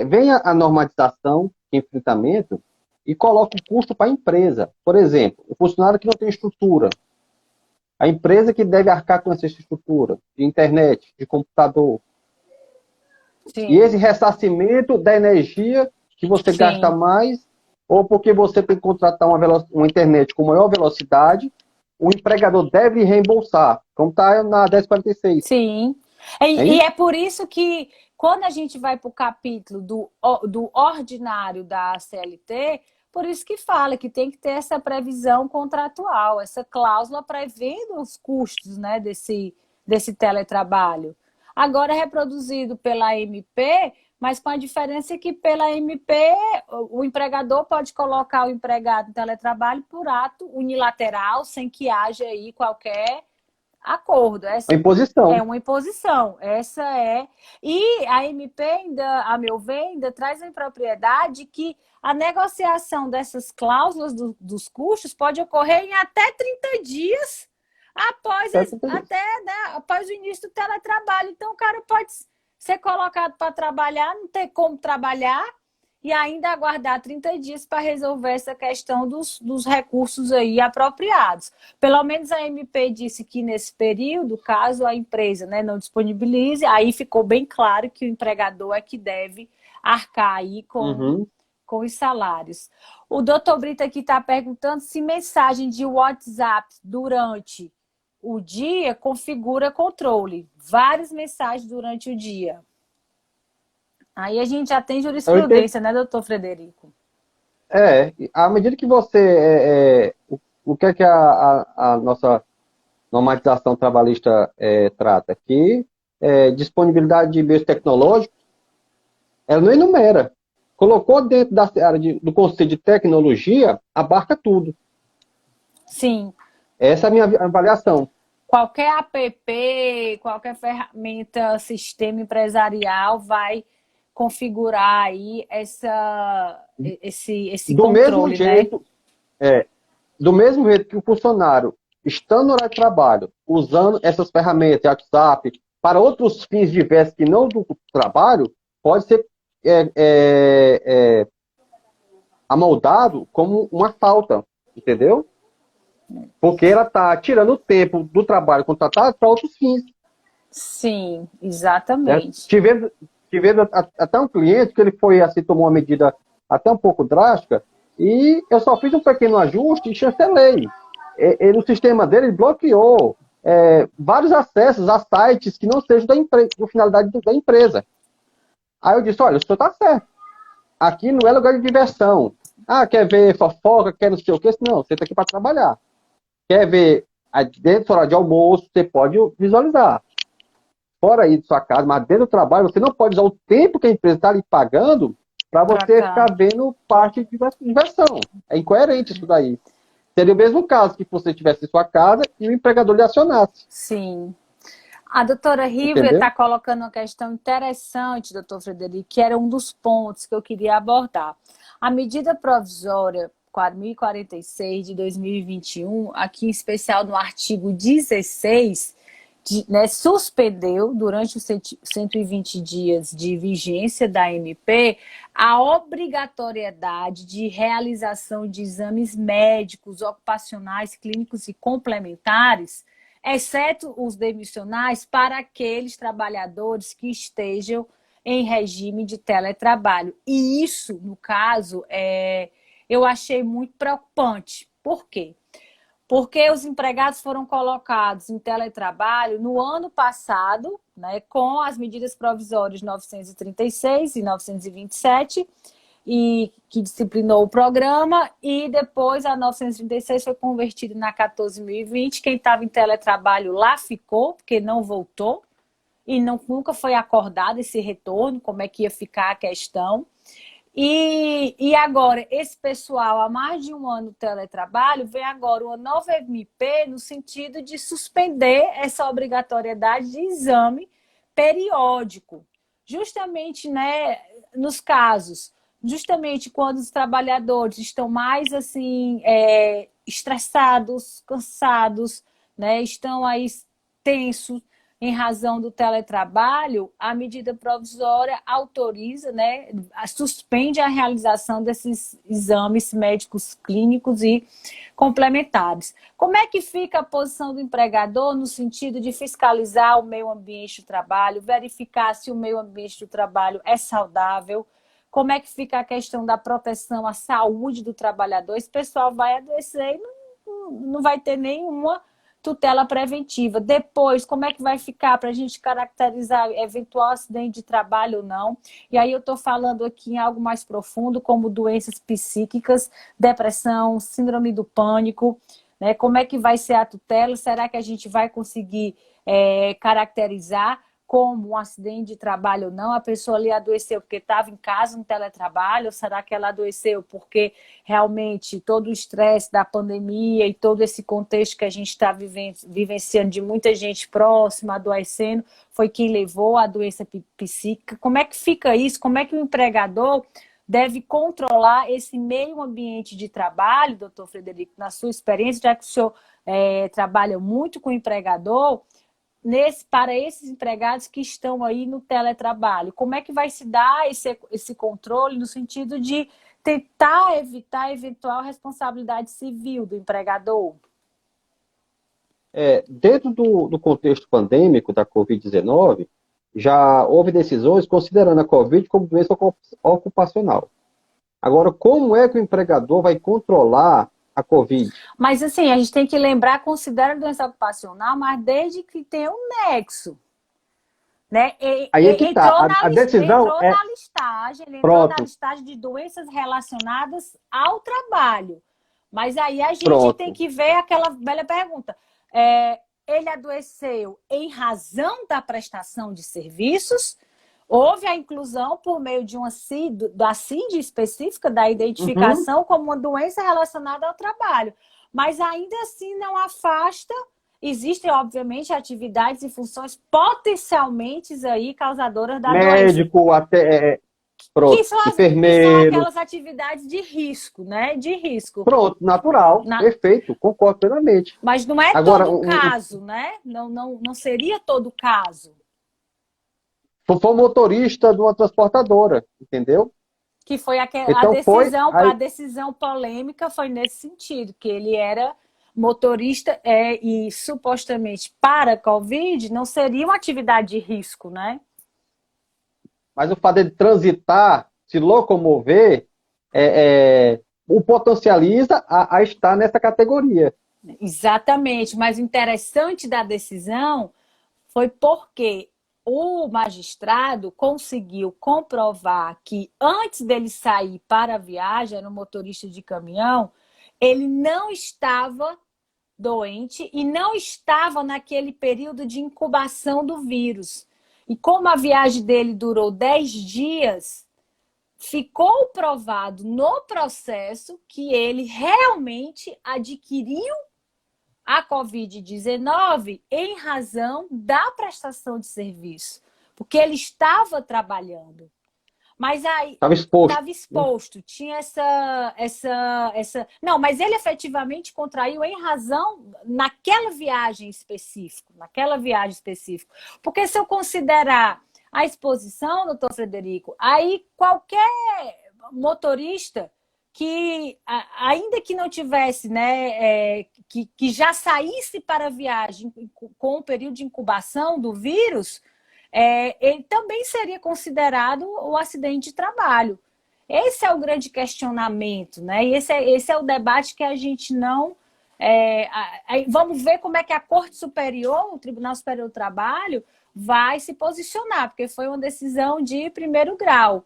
vem a normatização, enfrentamento, e coloca o custo para a empresa. Por exemplo, o funcionário que não tem estrutura, a empresa que deve arcar com essa estrutura de internet, de computador. Sim. E esse ressarcimento da energia que você gasta mais, ou porque você tem que contratar uma internet com maior velocidade, o empregador deve reembolsar, como está na 1046. Sim. E é por isso que, quando a gente vai para o capítulo do ordinário da CLT, por isso que fala que tem que ter essa previsão contratual, essa cláusula prevendo os custos, né, desse teletrabalho. Agora é reproduzido pela MP, mas com a diferença que pela MP o empregador pode colocar o empregado em teletrabalho por ato unilateral, sem que haja aí qualquer acordo. Uma imposição. É uma imposição. Essa é. E a MP, ainda, a meu ver, ainda traz a impropriedade que a negociação dessas cláusulas dos custos pode ocorrer em até 30 dias após o início do teletrabalho. Então, o cara pode ser colocado para trabalhar, não ter como trabalhar, e ainda aguardar 30 dias para resolver essa questão dos recursos aí apropriados. Pelo menos a MP disse que nesse período, caso a empresa, né, não disponibilize, aí ficou bem claro que o empregador é que deve arcar aí Uhum. com os salários. O doutor Brito aqui está perguntando se mensagem de WhatsApp durante o dia configura controle. Várias mensagens durante o dia. Aí a gente já tem Eu entendo. jurisprudência, né, doutor Frederico? À medida que você. O que é que a nossa normatização trabalhista trata? Que disponibilidade de meios tecnológicos, ela não enumera. Colocou dentro da área do conceito de tecnologia, abarca tudo. Sim. Essa é a minha avaliação. Qualquer app, qualquer ferramenta, sistema empresarial vai configurar aí esse Do mesmo controle, né? jeito, é, do mesmo jeito que o funcionário, estando no horário de trabalho, usando essas ferramentas, WhatsApp, para outros fins diversos que não do trabalho, pode ser é, é, é, amoldado como uma falta, entendeu? Porque ela está tirando o tempo do trabalho contratado para outros fins. Sim, Né? exatamente. Tivemos até um cliente que ele foi assim, tomou uma medida até um pouco drástica, e eu só fiz um pequeno ajuste e chancelei. No sistema dele, ele bloqueou vários acessos a sites que não sejam da finalidade da empresa. Aí eu disse, olha, o senhor está certo. Aqui não é lugar de diversão. Ah, quer ver fofoca, quer não sei o quê? Não, você está aqui para trabalhar. Quer ver dentro do horário de almoço, você pode visualizar. Fora aí de sua casa, mas dentro do trabalho, você não pode usar o tempo que a empresa está lhe pagando para Pra você cá. ficar vendo parte de diversão. É incoerente isso daí. Seria o mesmo caso que você estivesse em sua casa e o empregador lhe acionasse. Sim. A doutora Rívia Entendeu? está colocando uma questão interessante, doutor Frederico, que era um dos pontos que eu queria abordar. A medida provisória 4046 de 2021, aqui em especial no artigo 16, né, suspendeu durante os 120 dias de vigência da MP a obrigatoriedade de realização de exames médicos, ocupacionais, clínicos e complementares, exceto os demissionais, para aqueles trabalhadores que estejam em regime de teletrabalho. E isso, no caso, eu achei muito preocupante. Por quê? Porque os empregados foram colocados em teletrabalho no ano passado, né, com as medidas provisórias 936 e 927, e que disciplinou o programa, e depois a 936 foi convertida na 14.020. Quem estava em teletrabalho lá ficou, porque não voltou, e nunca foi acordado esse retorno, como é que ia ficar a questão. E agora, esse pessoal há mais de um ano de teletrabalho, vem agora uma nova MP no sentido de suspender essa obrigatoriedade de exame periódico. Justamente, né, nos casos, justamente quando os trabalhadores estão mais assim, estressados, cansados, né, estão aí tensos, em razão do teletrabalho, a medida provisória autoriza, né, suspende a realização desses exames médicos clínicos e complementares. Como é que fica a posição do empregador no sentido de fiscalizar o meio ambiente do trabalho, verificar se o meio ambiente do trabalho é saudável? Como é que fica a questão da proteção à saúde do trabalhador? Esse pessoal vai adoecer e não vai ter nenhuma tutela preventiva. Depois, como é que vai ficar para a gente caracterizar eventual acidente de trabalho ou não? E aí eu estou falando aqui em algo mais profundo, como doenças psíquicas, depressão, síndrome do pânico, né? Como é que vai ser a tutela? Será que a gente vai conseguir caracterizar como um acidente de trabalho ou não? A pessoa ali adoeceu porque estava em casa no teletrabalho, ou será que ela adoeceu porque realmente todo o estresse da pandemia e todo esse contexto que a gente está vivenciando de muita gente próxima, adoecendo, foi quem levou a doença psíquica? Como é que fica isso? Como é que o empregador deve controlar esse meio ambiente de trabalho, doutor Frederico, na sua experiência, já que o senhor trabalha muito com o empregador? para esses empregados que estão aí no teletrabalho? Como é que vai se dar esse controle no sentido de tentar evitar a eventual responsabilidade civil do empregador? Dentro do contexto pandêmico da Covid-19, já houve decisões considerando a Covid como doença ocupacional. Agora, como é que o empregador vai controlar a Covid? Mas, assim, a gente tem que lembrar, considera doença ocupacional, mas desde que tenha um nexo, né? Aí é que está. A decisão Entrou é. na listagem, ele entrou na Pronto, listagem de doenças relacionadas ao trabalho. Mas aí a gente tem pronto. que ver aquela velha pergunta. Ele adoeceu em razão da prestação de serviços? Houve a inclusão por meio de da CID específica, da Uhum. identificação como uma doença relacionada ao trabalho. Mas ainda assim não afasta. Existem, obviamente, atividades e funções potencialmente aí causadoras da doença, Médico, até. que Pronto. que são Enfermeiro. aquelas atividades de risco, né? De risco. Pronto, natural. Na, Perfeito. Concordo plenamente. mas não é Agora, todo o caso, né? Não seria todo o caso. foi motorista de uma transportadora, entendeu? Que foi Então foi. a Aí, decisão polêmica foi nesse sentido, que ele era motorista e supostamente para a Covid não seria uma atividade de risco, né? mas o fato de transitar, se locomover, o potencializa a estar nessa categoria. Exatamente, mas o interessante da decisão foi porque o magistrado conseguiu comprovar que antes dele sair para a viagem, era um motorista de caminhão, ele não estava doente e não estava naquele período de incubação do vírus. E como a viagem dele durou 10 dias, ficou provado no processo que ele realmente adquiriu a Covid-19 em razão da prestação de serviço, porque ele estava trabalhando. Mas aí Estava exposto. estava exposto, tinha essa. Não, mas ele efetivamente contraiu em razão naquela viagem específica, Porque se eu considerar a exposição, doutor Frederico, aí qualquer motorista que, ainda que não tivesse, né, que já saísse para a viagem com o período de incubação do vírus, ele também seria considerado o acidente de trabalho. Esse é o grande questionamento, né? E esse é o debate que a gente não. Vamos ver como é que a Corte Superior, o Tribunal Superior do Trabalho, vai se posicionar, porque foi uma decisão de primeiro grau.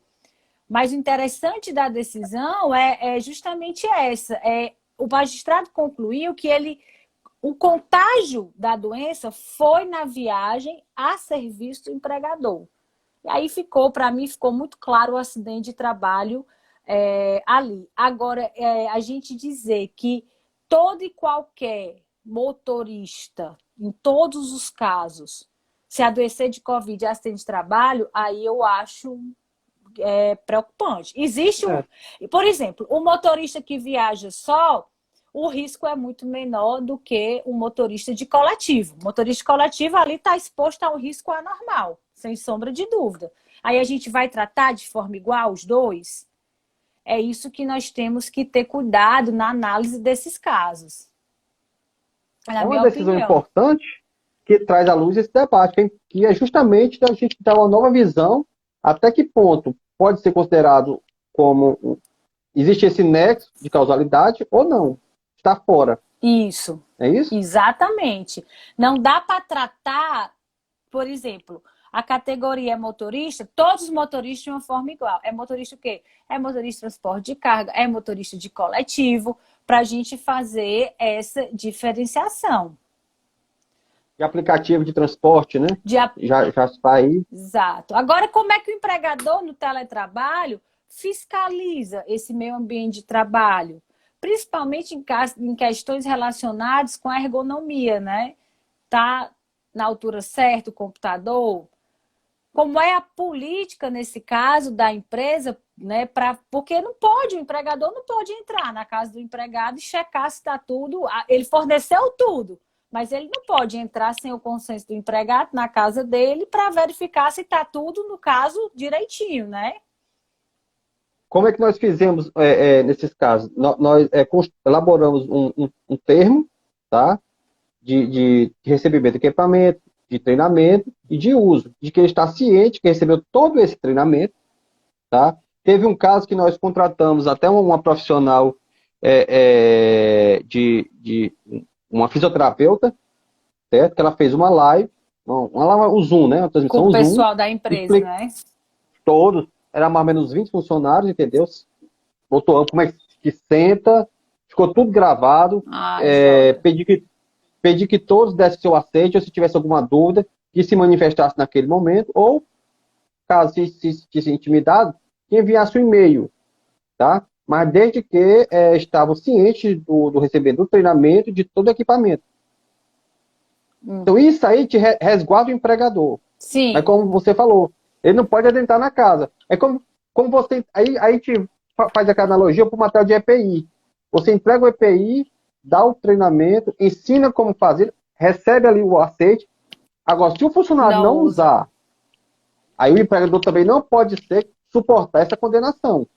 Mas o interessante da decisão é justamente essa. O magistrado concluiu que o contágio da doença foi na viagem a serviço do empregador. E aí para mim, ficou muito claro o acidente de trabalho ali. Agora, a gente dizer que todo e qualquer motorista, em todos os casos, se adoecer de Covid e acidente de trabalho, aí eu acho preocupante. Existe por exemplo, o motorista que viaja só, o risco é muito menor do que o motorista de coletivo. O motorista de coletivo ali está exposto a um risco anormal, sem sombra de dúvida. Aí a gente vai tratar de forma igual os dois? É isso que nós temos que ter cuidado na análise desses casos, na É uma minha decisão opinião. importante que traz à luz esse debate, que é justamente a gente dar uma nova visão até que ponto pode ser considerado como existe esse nexo de causalidade ou não. Está fora. Isso, É isso? exatamente. Não dá para tratar, por exemplo, a categoria é motorista, todos os motoristas de uma forma igual. É motorista o quê? É motorista de transporte de carga, é motorista de coletivo, para a gente fazer essa diferenciação. De aplicativo de transporte, né? De, Já está aí. Exato. Agora, como é que o empregador no teletrabalho fiscaliza esse meio ambiente de trabalho? Principalmente em questões relacionadas com a ergonomia, né? Tá na altura certa o computador? Como é a política, nesse caso, da empresa, né? Porque não pode, o empregador não pode entrar na casa do empregado e checar se está tudo. Ele forneceu tudo, mas ele não pode entrar sem o consenso do empregado na casa dele para verificar se está tudo, no caso, direitinho, né? Como é que nós fizemos nesses casos? Nós elaboramos um termo, tá? De recebimento de equipamento, de treinamento e de uso, de que ele está ciente que recebeu todo esse treinamento, tá? Teve um caso que nós contratamos até uma profissional de uma fisioterapeuta, certo? Que ela fez uma live, o Zoom, né? Uma Com transmissão o Zoom, pessoal da empresa, explicou né? todos, era mais ou menos 20 funcionários, entendeu? Botou como é que senta, ficou tudo gravado, Ah, joia. pedi que todos dessem seu aceite, ou se tivesse alguma dúvida, que se manifestasse naquele momento, ou, caso se sentisse intimidado, que enviasse um e-mail, tá? Mas desde que estavam cientes do recebimento do treinamento de todo o equipamento. Então, isso aí te resguarda o empregador. Mas Sim. como você falou, ele não pode adentrar na casa. É como você. Aí te faz aquela analogia para o material de EPI. Você entrega o EPI, dá o treinamento, ensina como fazer, recebe ali o aceite. Agora, se o funcionário Não não usa. usar, aí o empregador também não pode suportar essa condenação.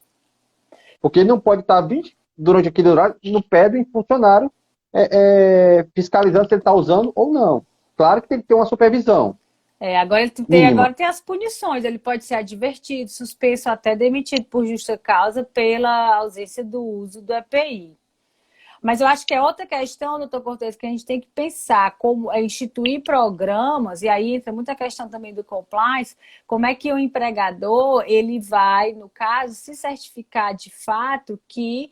Porque ele não pode estar durante aquele horário no pé do funcionário fiscalizando se ele está usando ou não. Claro que tem que ter uma supervisão Agora mínima. tem as punições. Ele pode ser advertido, suspenso, até demitido por justa causa pela ausência do uso do EPI. Mas eu acho que é outra questão, doutor Cortez, que a gente tem que pensar como instituir programas, e aí entra muita questão também do compliance, como é que o empregador ele vai, no caso, se certificar de fato que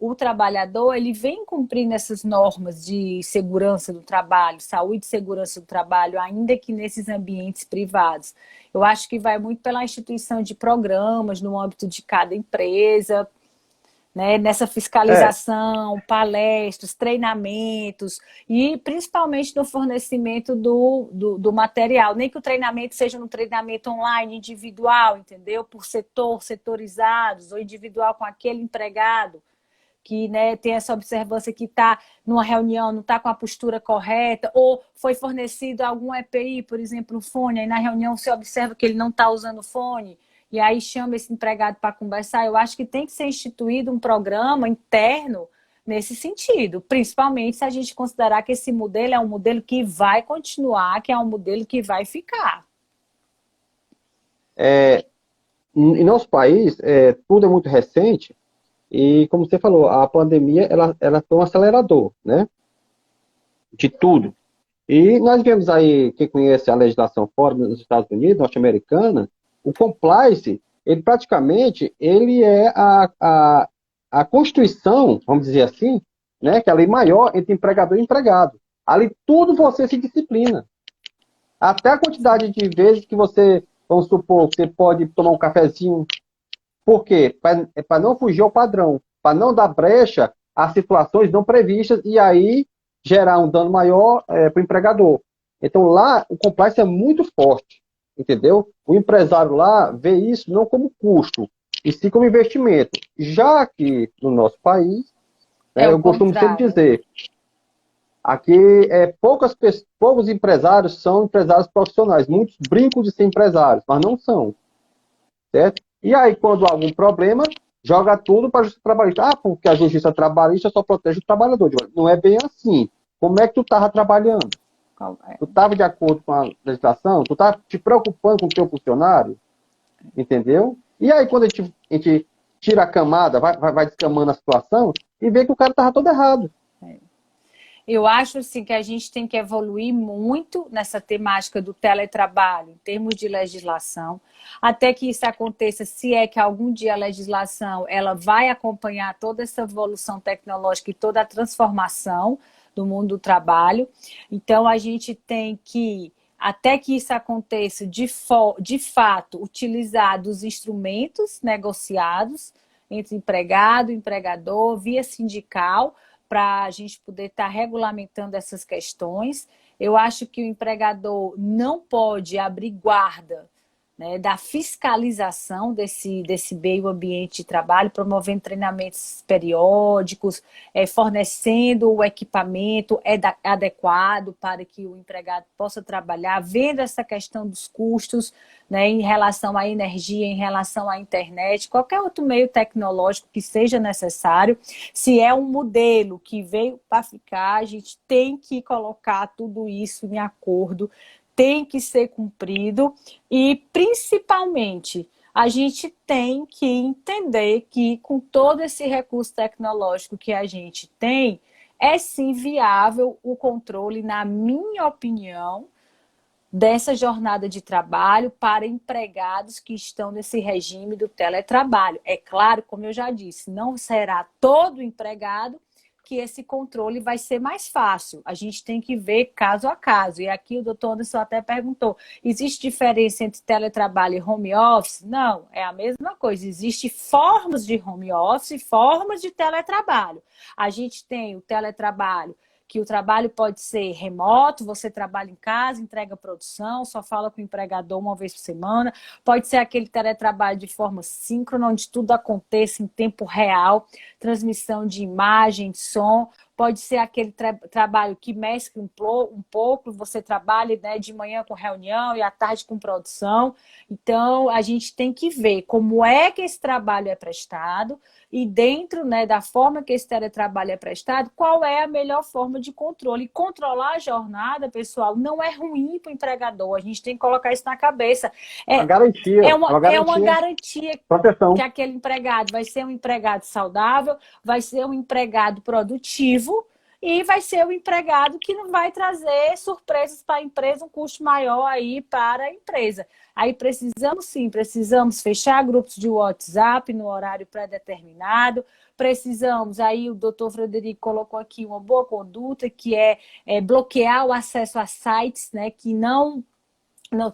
o trabalhador ele vem cumprindo essas normas de segurança do trabalho, saúde e segurança do trabalho, ainda que nesses ambientes privados. Eu acho que vai muito pela instituição de programas no âmbito de cada empresa, né, nessa É, fiscalização, palestras, treinamentos e principalmente no fornecimento do material. Nem que o treinamento seja um treinamento online, individual, entendeu? Por setor, setorizados, ou individual com aquele empregado que, né, tem essa observância que está numa reunião, não está com a postura correta, ou foi fornecido algum EPI, por exemplo, um fone, aí na reunião você observa que ele não está usando fone, e aí chama esse empregado para conversar. Eu acho que tem que ser instituído um programa interno nesse sentido, principalmente se a gente considerar que esse modelo é um modelo que vai continuar, que é um modelo que vai ficar. em nosso país, tudo é muito recente e, como você falou, a pandemia ela foi um acelerador, né, de tudo. E nós vemos aí, quem conhece a legislação fora nos Estados Unidos, norte-americana, o compliance, ele praticamente, ele é a constituição, vamos dizer assim, né, que é a lei maior entre empregador e empregado. Ali tudo você se disciplina. Até a quantidade de vezes que você, vamos supor, você pode tomar um cafezinho. Por quê? Para não fugir ao padrão, para não dar brecha a situações não previstas e aí gerar um dano maior para o empregador. Então lá o compliance é muito forte, entendeu? O empresário lá vê isso não como custo, e sim como investimento. Já que no nosso país, É né, o eu costumo sempre contrário. dizer, aqui poucos empresários são empresários profissionais. Muitos brincam de ser empresários, mas não são, certo? E aí, quando há algum problema, joga tudo para a justiça trabalhista. Ah, porque a justiça trabalhista só protege o trabalhador. Não é bem assim. Como é que tu estava trabalhando? Tu estava de acordo com a legislação? Tu estava te preocupando com o teu funcionário? Entendeu? E aí, quando a gente tira a camada, vai descamando a situação e vê que o cara estava todo errado. Eu acho assim, que a gente tem que evoluir muito nessa temática do teletrabalho, em termos de legislação, até que isso aconteça, se é que algum dia a legislação ela vai acompanhar toda essa evolução tecnológica e toda a transformação do mundo do trabalho. Então, a gente tem que, até que isso aconteça, de fato, utilizar dos instrumentos negociados entre empregado e empregador, via sindical, para a gente poder estar regulamentando essas questões. Eu acho que o empregador não pode abrir guarda né, da fiscalização desse meio ambiente de trabalho, promovendo treinamentos periódicos, fornecendo o equipamento adequado para que o empregado possa trabalhar, vendo essa questão dos custos, né, em relação à energia, em relação à internet, qualquer outro meio tecnológico que seja necessário. Se é um modelo que veio para ficar, a gente tem que colocar tudo isso em acordo, tem que ser cumprido e, principalmente, a gente tem que entender que, com todo esse recurso tecnológico que a gente tem, é sim viável o controle, na minha opinião, dessa jornada de trabalho para empregados que estão nesse regime do teletrabalho. É claro, como eu já disse, não será todo empregado que esse controle vai ser mais fácil. A gente tem que ver caso a caso. E aqui o doutor Anderson até perguntou, existe diferença entre teletrabalho e home office? Não, é a mesma coisa. Existem formas de home office e formas de teletrabalho. A gente tem o teletrabalho, que o trabalho pode ser remoto, você trabalha em casa, entrega produção, só fala com o empregador uma vez por semana. Pode ser aquele teletrabalho de forma síncrona, onde tudo aconteça em tempo real, transmissão de imagem, de som. Pode ser aquele trabalho que mescla um pouco, você trabalha, né, de manhã com reunião e à tarde com produção. Então, a gente tem que ver como é que esse trabalho é prestado e dentro, né, da forma que esse teletrabalho é prestado, qual é a melhor forma de controle. E controlar a jornada, pessoal, não é ruim para o empregador. A gente tem que colocar isso na cabeça. Uma garantia, É uma garantia que proteção. aquele empregado vai ser um empregado saudável, vai ser um empregado produtivo e vai ser um empregado que não vai trazer surpresas para a empresa, um custo maior aí para a empresa. Aí precisamos fechar grupos de WhatsApp no horário pré-determinado, precisamos, aí o doutor Frederico colocou aqui uma boa conduta, que é bloquear o acesso a sites, né, que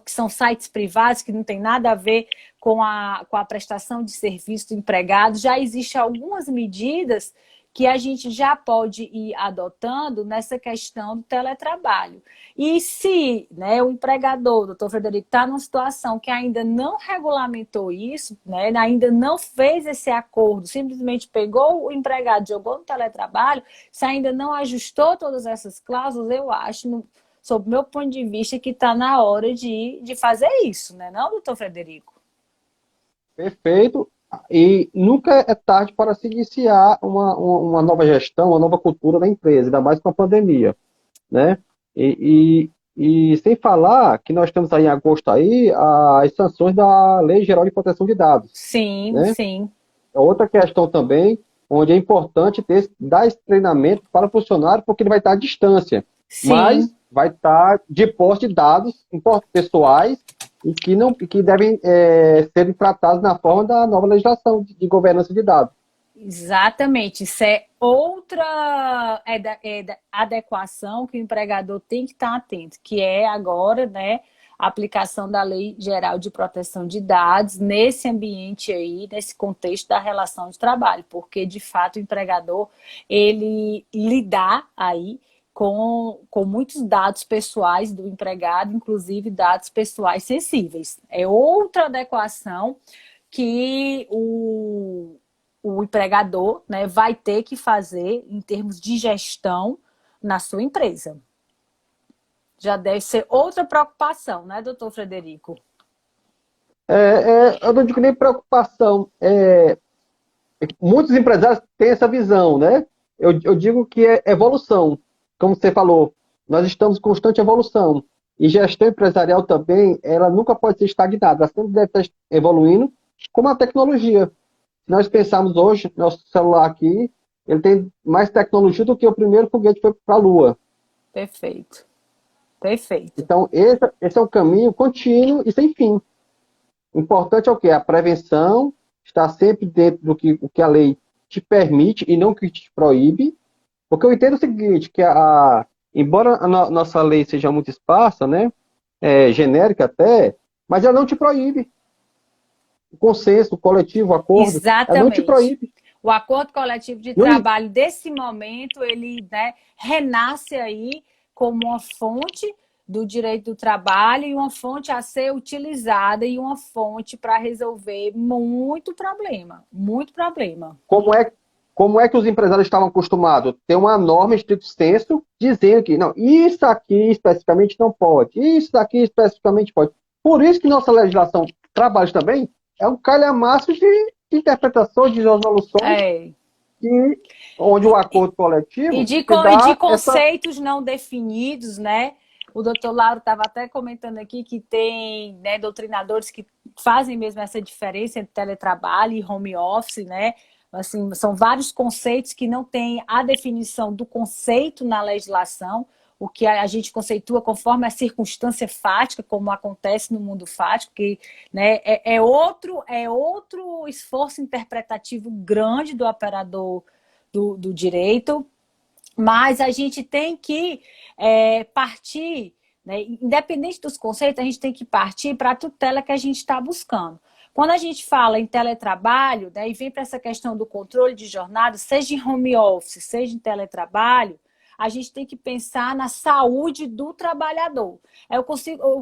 que são sites privados, que não tem nada a ver com a prestação de serviço do empregado. Já existem algumas medidas que a gente já pode ir adotando nessa questão do teletrabalho. E se, né, o empregador, o doutor Frederico, está numa situação que ainda não regulamentou isso, né, ainda não fez esse acordo, simplesmente pegou o empregado, jogou no teletrabalho, se ainda não ajustou todas essas cláusulas, eu acho, sob o meu ponto de vista, que está na hora de fazer isso, né, não, doutor Frederico? Perfeito. E nunca é tarde para se iniciar uma nova gestão, uma nova cultura da empresa, ainda mais com a pandemia, né? E sem falar que nós temos aí em agosto aí as sanções da Lei Geral de Proteção de Dados, Sim, né? sim. É outra questão também, onde é importante dar esse treinamento para o funcionário, porque ele vai estar à distância, mas Sim. vai estar de posse de dados pessoais e que devem ser tratados na forma da nova legislação de governança de dados. Exatamente, isso é outra adequação que o empregador tem que estar atento, que é agora, né, a aplicação da Lei Geral de Proteção de Dados nesse ambiente aí, nesse contexto da relação de trabalho, porque de fato o empregador, ele lidar aí com muitos dados pessoais do empregado, inclusive dados pessoais sensíveis. É outra adequação que o empregador, né, vai ter que fazer em termos de gestão na sua empresa. Já deve ser outra preocupação, né, doutor Frederico? Eu não digo nem preocupação. Muitos empresários têm essa visão, né? Eu digo que é evolução. Como você falou, nós estamos em constante evolução. E gestão empresarial também, ela nunca pode ser estagnada. Ela sempre deve estar evoluindo, como a tecnologia. Se nós pensarmos hoje, nosso celular aqui, ele tem mais tecnologia do que o primeiro foguete foi para a Lua. Perfeito. Perfeito. Então, esse é um caminho contínuo e sem fim. O importante é o quê? A prevenção, estar sempre dentro do que, o que a lei te permite e não o que te proíbe. Porque eu entendo o seguinte, que embora a nossa lei seja muito esparsa, né, genérica até, mas ela não te proíbe. O consenso, o coletivo, o acordo, ela não te Exatamente. proíbe. O acordo coletivo de Não, trabalho, desse momento, ele, né, renasce aí como uma fonte do direito do trabalho e uma fonte a ser utilizada e uma fonte para resolver muito problema, muito problema. Como é que os empresários estavam acostumados? Ter uma norma estrito sensu dizendo que não, isso aqui especificamente não pode, isso aqui especificamente pode. Por isso que nossa legislação trabalho também é um calhamaço de interpretações, de resoluções, É. e, onde o acordo E coletivo de, te e de dá essa. conceitos não definidos, né? O doutor Lauro estava até comentando aqui que tem, né, doutrinadores que fazem mesmo essa diferença entre teletrabalho e home office, né? Assim, são vários conceitos que não têm a definição do conceito na legislação, o que a gente conceitua conforme a circunstância fática, como acontece no mundo fático, que, né, é outro esforço interpretativo grande do operador do direito, mas a gente tem que partir, né, independente dos conceitos, a gente tem que partir para a tutela que a gente está buscando. Quando a gente fala em teletrabalho, né, e vem para essa questão do controle de jornada, seja em home office, seja em teletrabalho, a gente tem que pensar na saúde do trabalhador. Eu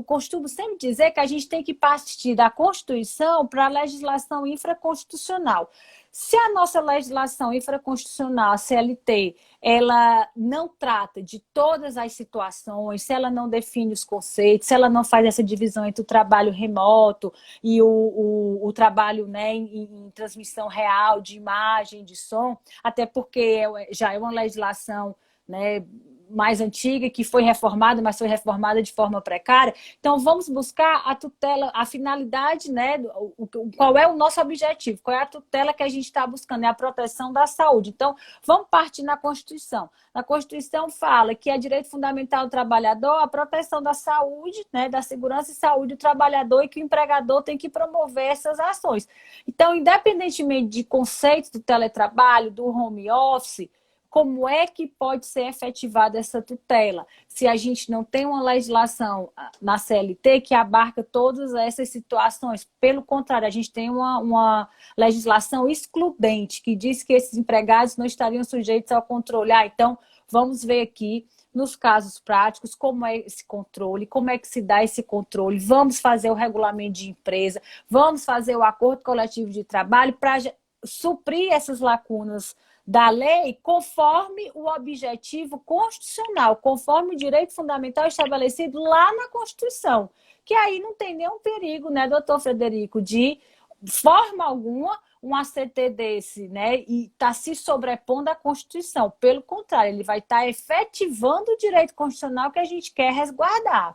costumo sempre dizer que a gente tem que partir da Constituição para a legislação infraconstitucional. Se a nossa legislação infraconstitucional, a CLT, ela não trata de todas as situações, se ela não define os conceitos, se ela não faz essa divisão entre o trabalho remoto e o trabalho, né, em transmissão real de imagem, de som, até porque já é uma legislação, né, mais antiga, que foi reformada, mas foi reformada de forma precária. Então, vamos buscar a tutela, a finalidade, né? Qual é o nosso objetivo? Qual é a tutela que a gente está buscando? É a proteção da saúde. Então, vamos partir na Constituição. A Constituição fala que é direito fundamental do trabalhador a proteção da saúde, né? Da segurança e saúde do trabalhador, e que o empregador tem que promover essas ações. Então, independentemente de conceitos do teletrabalho, do home office, como é que pode ser efetivada essa tutela? Se a gente não tem uma legislação na CLT que abarca todas essas situações. Pelo contrário, a gente tem uma legislação excludente que diz que esses empregados não estariam sujeitos ao controle. Então, vamos ver aqui, nos casos práticos, como é esse controle, como é que se dá esse controle. Vamos fazer o regulamento de empresa, vamos fazer o acordo coletivo de trabalho para suprir essas lacunas da lei conforme o objetivo constitucional, conforme o direito fundamental estabelecido lá na Constituição. Que aí não tem nenhum perigo, né, doutor Frederico, de forma alguma um ACT desse, né, e está se sobrepondo à Constituição. Pelo contrário, ele vai estar efetivando o direito constitucional que a gente quer resguardar.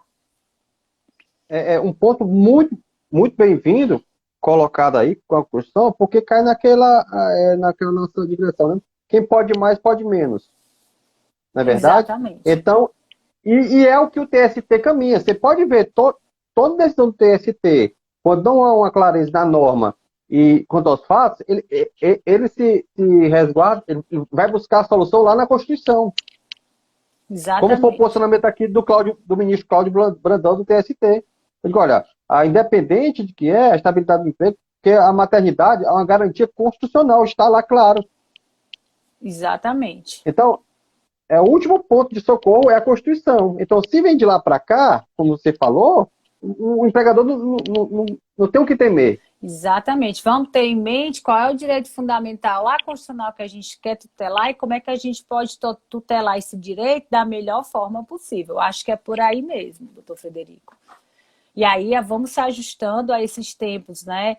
É um ponto muito, muito bem-vindo, colocado aí com a Constituição, porque cai naquela nossa digressão, né? Quem pode mais, pode menos. Não é verdade? Exatamente. Então, e é o que o TST caminha. Você pode ver, toda decisão do TST, quando não há uma clareza na norma e quanto aos fatos, ele se resguarda, ele vai buscar a solução lá na Constituição. Exatamente. Como foi o posicionamento aqui do ministro Cláudio Brandão do TST. Eu digo, olha, independente de que é a estabilidade do emprego, porque a maternidade é uma garantia constitucional, está lá claro. Exatamente. Então, o último ponto de socorro é a Constituição. Então, se vem de lá para cá, como você falou, o empregador não tem o que temer. Exatamente. Vamos ter em mente qual é o direito fundamental lá constitucional que a gente quer tutelar e como é que a gente pode tutelar esse direito da melhor forma possível. Acho que é por aí mesmo, doutor Frederico. E aí vamos se ajustando a esses tempos, né,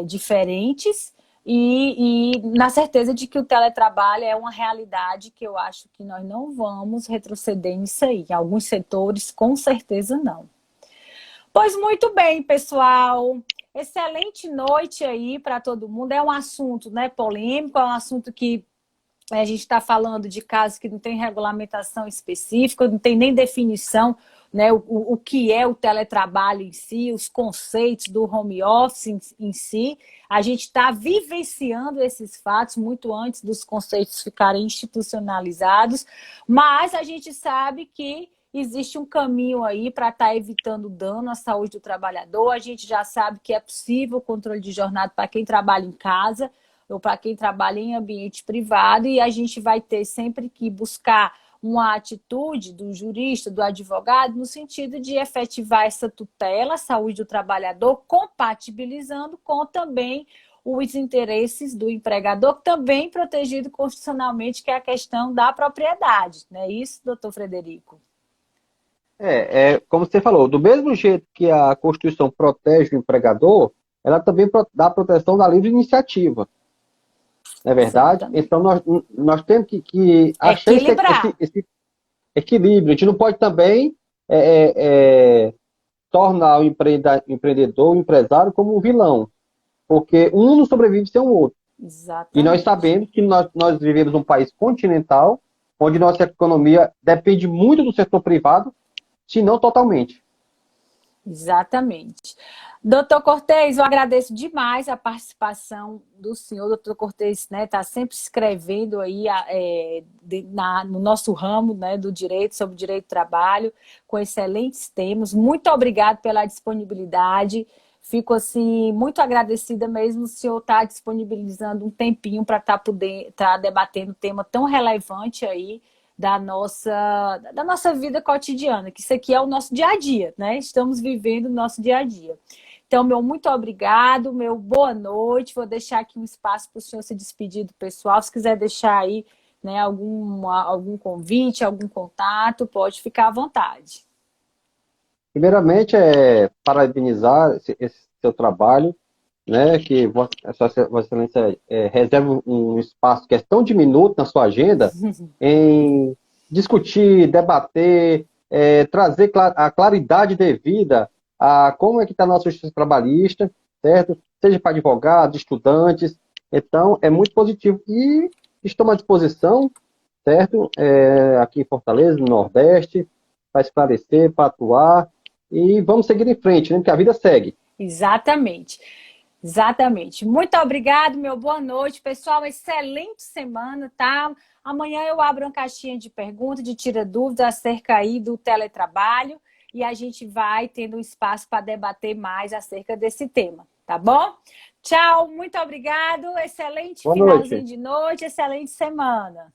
diferentes e na certeza de que o teletrabalho é uma realidade que eu acho que nós não vamos retroceder nisso aí. Em alguns setores, com certeza não. Pois muito bem, pessoal. Excelente noite aí para todo mundo. É um assunto, né, polêmico, é um assunto que a gente está falando de casos que não tem regulamentação específica, não tem nem definição, né, o que é o teletrabalho em si, os conceitos do home office em si. A gente está vivenciando esses fatos muito antes dos conceitos ficarem institucionalizados, mas a gente sabe que existe um caminho aí para estar evitando dano à saúde do trabalhador. A gente já sabe que é possível o controle de jornada para quem trabalha em casa ou para quem trabalha em ambiente privado, e a gente vai ter sempre que buscar uma atitude do jurista, do advogado, no sentido de efetivar essa tutela à saúde do trabalhador, compatibilizando com também os interesses do empregador, também protegido constitucionalmente, que é a questão da propriedade. Não é isso, doutor Frederico? Como você falou, do mesmo jeito que a Constituição protege o empregador, ela também dá proteção da livre iniciativa, não é verdade? Exatamente. Então, nós temos que achar Equilibrar. esse equilíbrio. A gente não pode também tornar o empreendedor, o empresário, como um vilão, porque um não sobrevive sem o outro. E nós Exatamente. sabemos que nós vivemos num país continental, onde nossa economia depende muito do setor privado, se não totalmente. Exatamente. Doutor Cortez, eu agradeço demais a participação do senhor. Doutor Cortez, né, está sempre escrevendo aí no nosso ramo, né, do direito, sobre o direito do trabalho, com excelentes temas. Muito obrigado pela disponibilidade. Fico assim muito agradecida mesmo o senhor estar disponibilizando um tempinho para estar debatendo um tema tão relevante aí da nossa vida cotidiana, que isso aqui é o nosso dia a dia, né? Estamos vivendo o nosso dia a dia. Então, meu muito obrigado, meu boa noite. Vou deixar aqui um espaço para o senhor se despedir do pessoal. Se quiser deixar aí, né, algum convite, algum contato, pode ficar à vontade. Primeiramente, parabenizar esse seu trabalho, né, que Vossa Excelência reserva um espaço que é tão diminuto na sua agenda em discutir, debater, trazer a claridade devida a como é que está a nossa justiça trabalhista, certo? Seja para advogados, estudantes. Então, é muito positivo. E estou à disposição, certo? Aqui em Fortaleza, no Nordeste, para esclarecer, para atuar. E vamos seguir em frente, né? Porque a vida segue. Exatamente. Exatamente. Muito obrigado, meu boa noite, pessoal. Excelente semana, tá? Amanhã eu abro uma caixinha de perguntas, de tira dúvidas acerca aí do teletrabalho e a gente vai tendo um espaço para debater mais acerca desse tema, tá bom? Tchau, muito obrigado. Excelente Boa finalzinho noite. de noite, excelente semana.